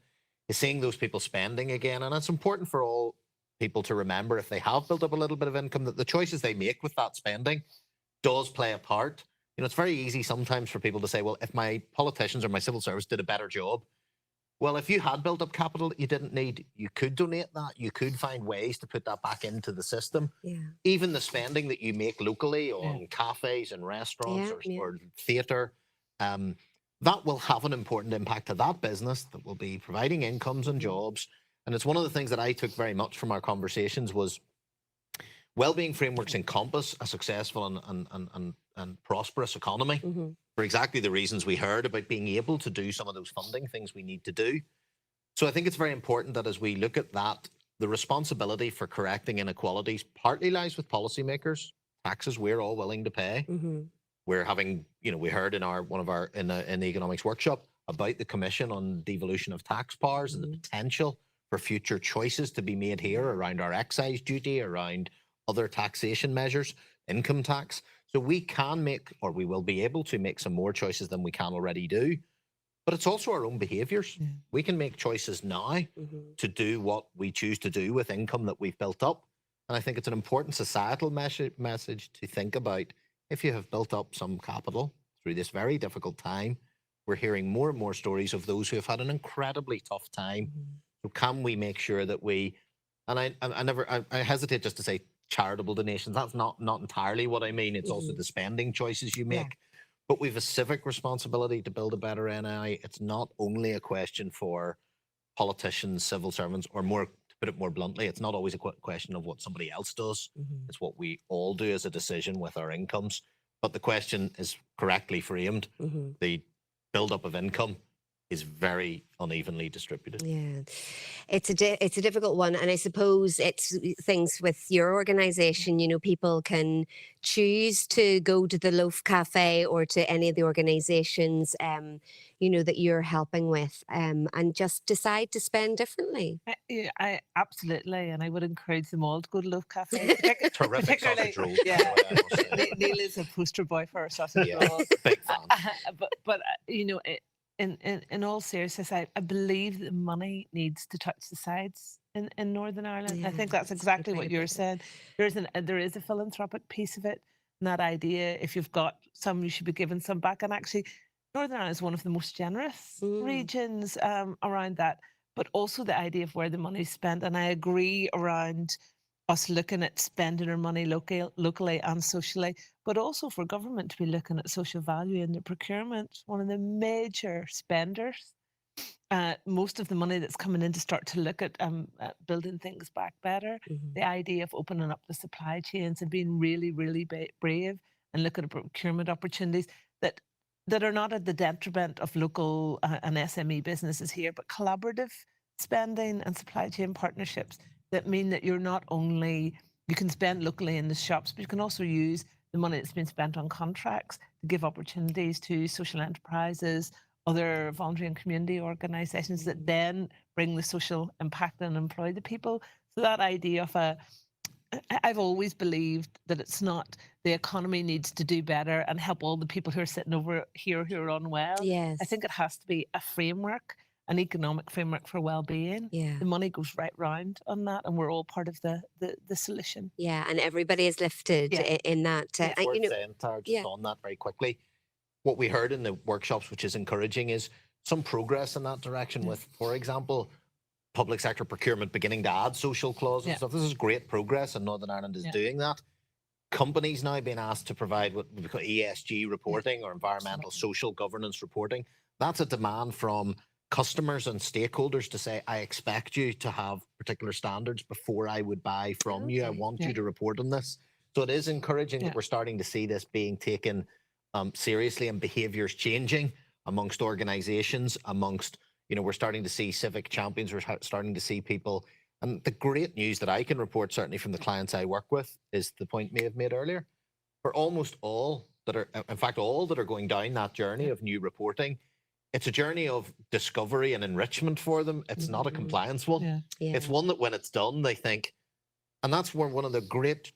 is seeing those people spending again. And it's important for all people to remember, if they have built up a little bit of income, that the choices they make with that spending does play a part. You know, it's very easy sometimes for people to say, well, if my politicians or my civil service did a better job, well, if you had built up capital that you didn't need, you could donate that. You could find ways to put that back into the system. Yeah. Even the spending that you make locally on cafes and restaurants or theatre, that will have an important impact to that business that will be providing incomes and jobs. And it's one of the things that I took very much from our conversations was wellbeing frameworks encompass a successful and prosperous economy for exactly the reasons we heard about being able to do some of those funding things we need to do. So I think it's very important that as we look at that, the responsibility for correcting inequalities partly lies with policymakers. Taxes we're all willing to pay. We're having, we heard in in the economics workshop about the Commission on devolution of tax powers and the potential for future choices to be made here around our excise duty, around other taxation measures, income tax. So we can make, or we will be able to make some more choices than we can already do. But it's also our own behaviours. We can make choices now to do what we choose to do with income that we've built up. And I think it's an important societal message to think about. If you have built up some capital through this very difficult time, we're hearing more and more stories of those who have had an incredibly tough time. So can we make sure that we, and I hesitate just to say charitable donations. That's not entirely what I mean. It's also the spending choices you make. But we've a civic responsibility to build a better NI. It's not only a question for politicians, civil servants, or more, to put it more bluntly, it's not always a question of what somebody else does. It's what we all do as a decision with our incomes. But the question is correctly framed. The build-up of income is very unevenly distributed.
Yeah, it's a difficult one, and I suppose it's things with your organisation. People can choose to go to the Loaf Cafe or to any of the organisations, that you're helping with, and just decide to spend differently.
I absolutely, and I would encourage them all to go to Loaf Cafe.
Terrific sausage roll.
Yeah, Neil is a poster boy for our sausage roll.
Big fan.
But in all seriousness, I believe that money needs to touch the sides in Northern Ireland. Yeah, I think that's exactly what you're saying. There is a philanthropic piece of it, and that idea, if you've got some, you should be giving some back. And actually, Northern Ireland is one of the most generous regions around that, but also the idea of where the money is spent. And I agree around us looking at spending our money locally and socially, but also for government to be looking at social value in the procurement, one of the major spenders. most of the money that's coming in to start to look at building things back better. The idea of opening up the supply chains and being really, really brave and look at procurement opportunities that are not at the detriment of local and SME businesses here, but collaborative spending and supply chain partnerships that mean that you're not only, you can spend locally in the shops, but you can also use the money that's been spent on contracts to give opportunities to social enterprises, other voluntary and community organisations that then bring the social impact and employ the people. So that idea of I've always believed that it's not the economy needs to do better and help all the people who are sitting over here who are unwell.
Yes.
I think it has to be a framework, an economic framework for well-being.
Yeah.
The money goes right round on that, and we're all part of the solution.
Yeah, and everybody is lifted in that.
It's worth saying, Tara, just on that very quickly. What we heard in the workshops, which is encouraging, is some progress in that direction with, for example, public sector procurement beginning to add social clauses and stuff. This is great progress, and Northern Ireland is doing that. Companies now being asked to provide what we call ESG reporting or environmental social governance reporting. That's a demand from customers and stakeholders to say, I expect you to have particular standards before I would buy from you. I want you to report on this. So it is encouraging that we're starting to see this being taken seriously and behaviours changing amongst organisations, amongst, we're starting to see civic champions, we're starting to see people. And the great news that I can report, certainly from the clients I work with, is the point May have made earlier. For almost all that are, in fact, all that are going down that journey of new reporting, it's a journey of discovery and enrichment for them. It's not a compliance one. It's one that when it's done, they think, and that's where one of the great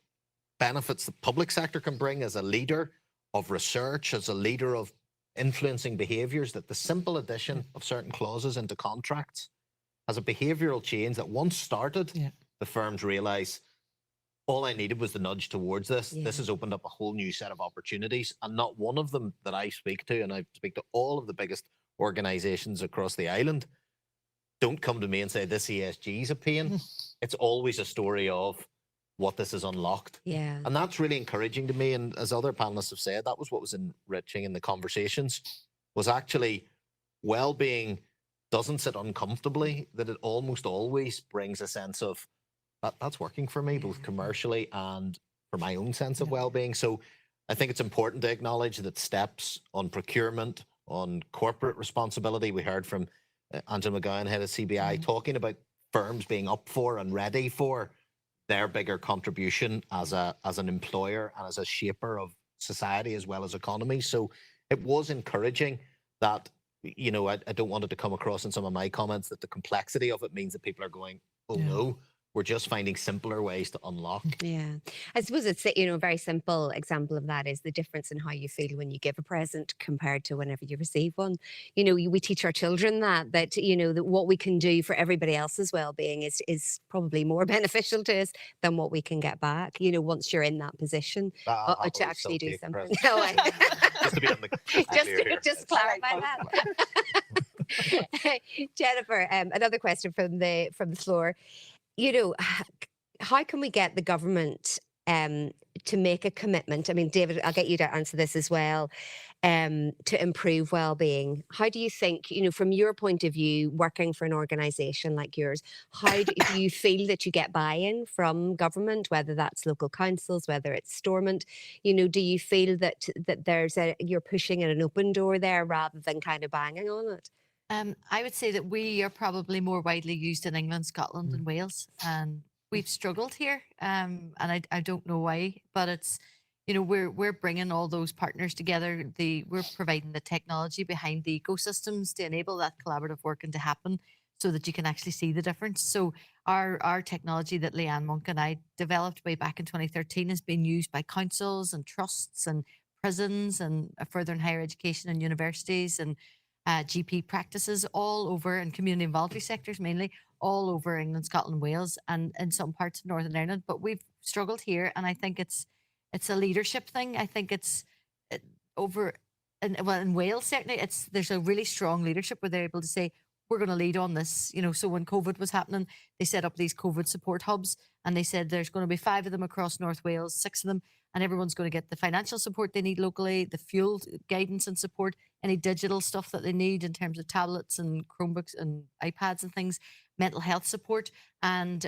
benefits the public sector can bring as a leader of research, as a leader of influencing behaviours, that the simple addition of certain clauses into contracts has a behavioural change that once started, the firms realise all I needed was the nudge towards this. This has opened up a whole new set of opportunities, and not one of them that I speak to, and I speak to all of the biggest organisations across the island, don't come to me and say this ESG is a pain. It's always a story of what this has unlocked. And that's really encouraging to me. And as other panelists have said, that was what was enriching in the conversations, was actually well-being doesn't sit uncomfortably, that it almost always brings a sense of that's working for me, both commercially and for my own sense of well-being. So I think it's important to acknowledge that steps on procurement, on corporate responsibility, we heard from Angela McGowan, head of CBI, talking about firms being up for and ready for their bigger contribution as an employer and as a shaper of society as well as economy. So it was encouraging that, I don't want it to come across in some of my comments that the complexity of it means that people are going, no, we're just finding simpler ways to unlock.
Yeah. I suppose it's, a very simple example of that is the difference in how you feel when you give a present compared to whenever you receive one. We teach our children that what we can do for everybody else's well-being is probably more beneficial to us than what we can get back, once you're in that position to actually do something.
Just to be on the
just clarify that. Jennifer, another question from the floor. How can we get the government to make a commitment? I mean, David, I'll get you to answer this as well, to improve well-being. How do you think, from your point of view, working for an organisation like yours, how do you feel that you get buy-in from government, whether that's local councils, whether it's Stormont? Do you feel that you're pushing at an open door there rather than kind of banging on it?
I would say that we are probably more widely used in England, Scotland, and Wales, and we've struggled here. And I don't know why, but it's we're bringing all those partners together. We're providing the technology behind the ecosystems to enable that collaborative working to happen, so that you can actually see the difference. So our technology that Leanne Monk and I developed way back in 2013 has been used by councils and trusts and prisons and further in higher education and universities and GP practices all over, and community and voluntary sectors mainly, all over England, Scotland, Wales, and in some parts of Northern Ireland. But we've struggled here, and I think it's a leadership thing. I think in Wales certainly there's a really strong leadership where they're able to say, we're going to lead on this. You know, so when COVID was happening, they set up these COVID support hubs, and they said there's going to be 5 of them across North Wales, 6 of them, and everyone's going to get the financial support they need locally, the fuel guidance and support, any digital stuff that they need in terms of tablets and Chromebooks and iPads and things, mental health support, and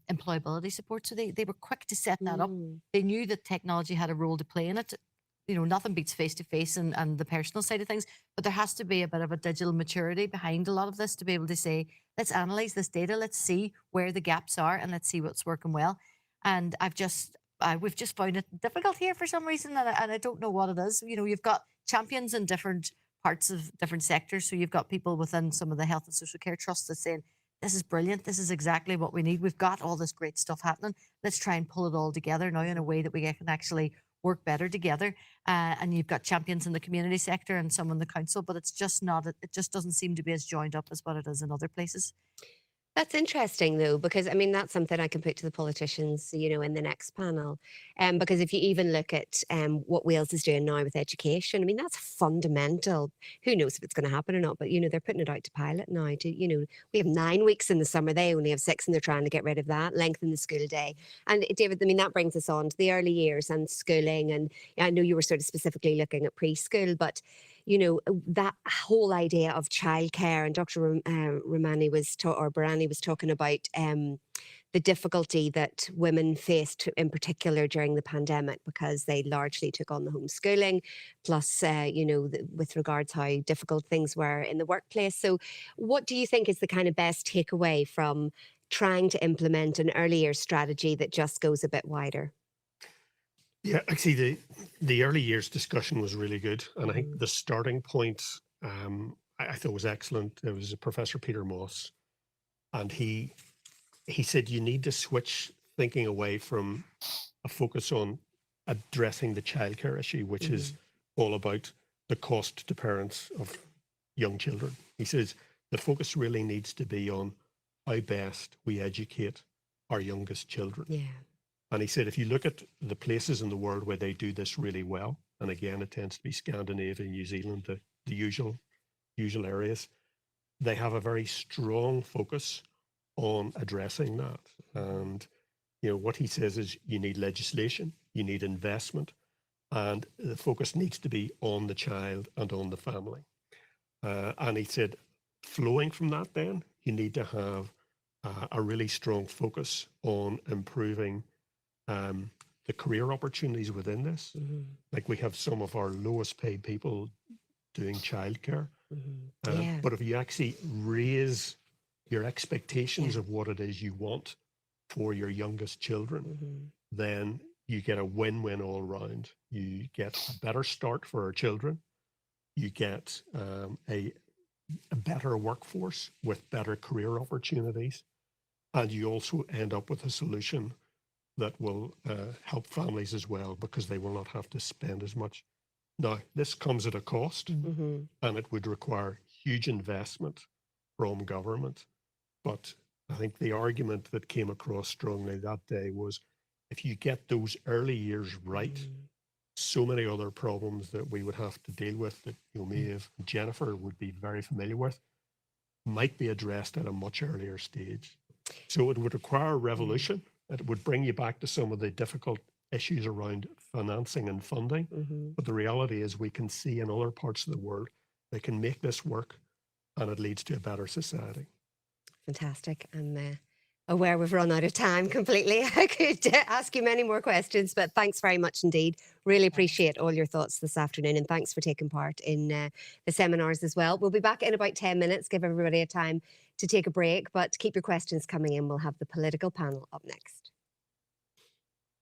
employability support. So they were quick to set that up. They knew that technology had a role to play in it. You know, nothing beats face-to-face and the personal side of things, but there has to be a bit of a digital maturity behind a lot of this to be able to say, let's analyze this data, let's see where the gaps are, and let's see what's working well. And we've just found it difficult here for some reason, and I don't know what it is. You know, you've got champions in different parts of different sectors. So you've got people within some of the health and social care trusts that's saying, this is brilliant, this is exactly what we need. We've got all this great stuff happening. Let's try and pull it all together now in a way that we can actually work better together. And you've got champions in the community sector and some in the council, but it's just not, it just doesn't seem to be as joined up as what it is in other places.
That's interesting, though, because I mean, that's something I can put to the politicians, you know, in the next panel. Because if you even look at what Wales is doing now with education, I mean, that's fundamental. Who knows if it's going to happen or not, but, you know, they're putting it out to pilot now. You know, we have 9 weeks in the summer, they only have 6, and they're trying to get rid of that, lengthen the school day. And David, I mean, that brings us on to the early years and schooling. And I know you were sort of specifically looking at preschool, but you know, that whole idea of childcare, and Dr. Barani was talking about the difficulty that women faced in particular during the pandemic because they largely took on the homeschooling, plus, you know, with regards how difficult things were in the workplace. So what do you think is the kind of best takeaway from trying to implement an early years strategy that just goes a bit wider?
Yeah, actually, the early years discussion was really good, and I think the starting point I thought was excellent. There was a Professor Peter Moss, and he said you need to switch thinking away from a focus on addressing the childcare issue, which is all about the cost to parents of young children. He says the focus really needs to be on how best we educate our youngest children.
Yeah.
And he said, if you look at the places in the world where they do this really well, and again, it tends to be Scandinavia, New Zealand, the usual areas, they have a very strong focus on addressing that. And, you know, what he says is you need legislation, you need investment, and the focus needs to be on the child and on the family. And he said, flowing from that then, you need to have a really strong focus on improving the career opportunities within this. Like we have some of our lowest paid people doing childcare. But if you actually raise your expectations of what it is you want for your youngest children, then you get a win-win all round. You get a better start for our children. You get a better workforce with better career opportunities. And you also end up with a solution that will help families as well, because they will not have to spend as much. Now, this comes at a cost, and it would require huge investment from government. But I think the argument that came across strongly that day was, if you get those early years right, so many other problems that we would have to deal with that, you know, me and Jennifer would be very familiar with, might be addressed at a much earlier stage. So it would require a revolution. It would bring you back to some of the difficult issues around financing and funding. But the reality is we can see in other parts of the world, they can make this work, and it leads to a better society.
Fantastic. I'm aware we've run out of time completely. I could ask you many more questions, but thanks very much indeed. Really appreciate all your thoughts this afternoon, and thanks for taking part in the seminars as well. We'll be back in about 10 minutes, give everybody a time to take a break, but keep your questions coming in. We'll have the political panel up next.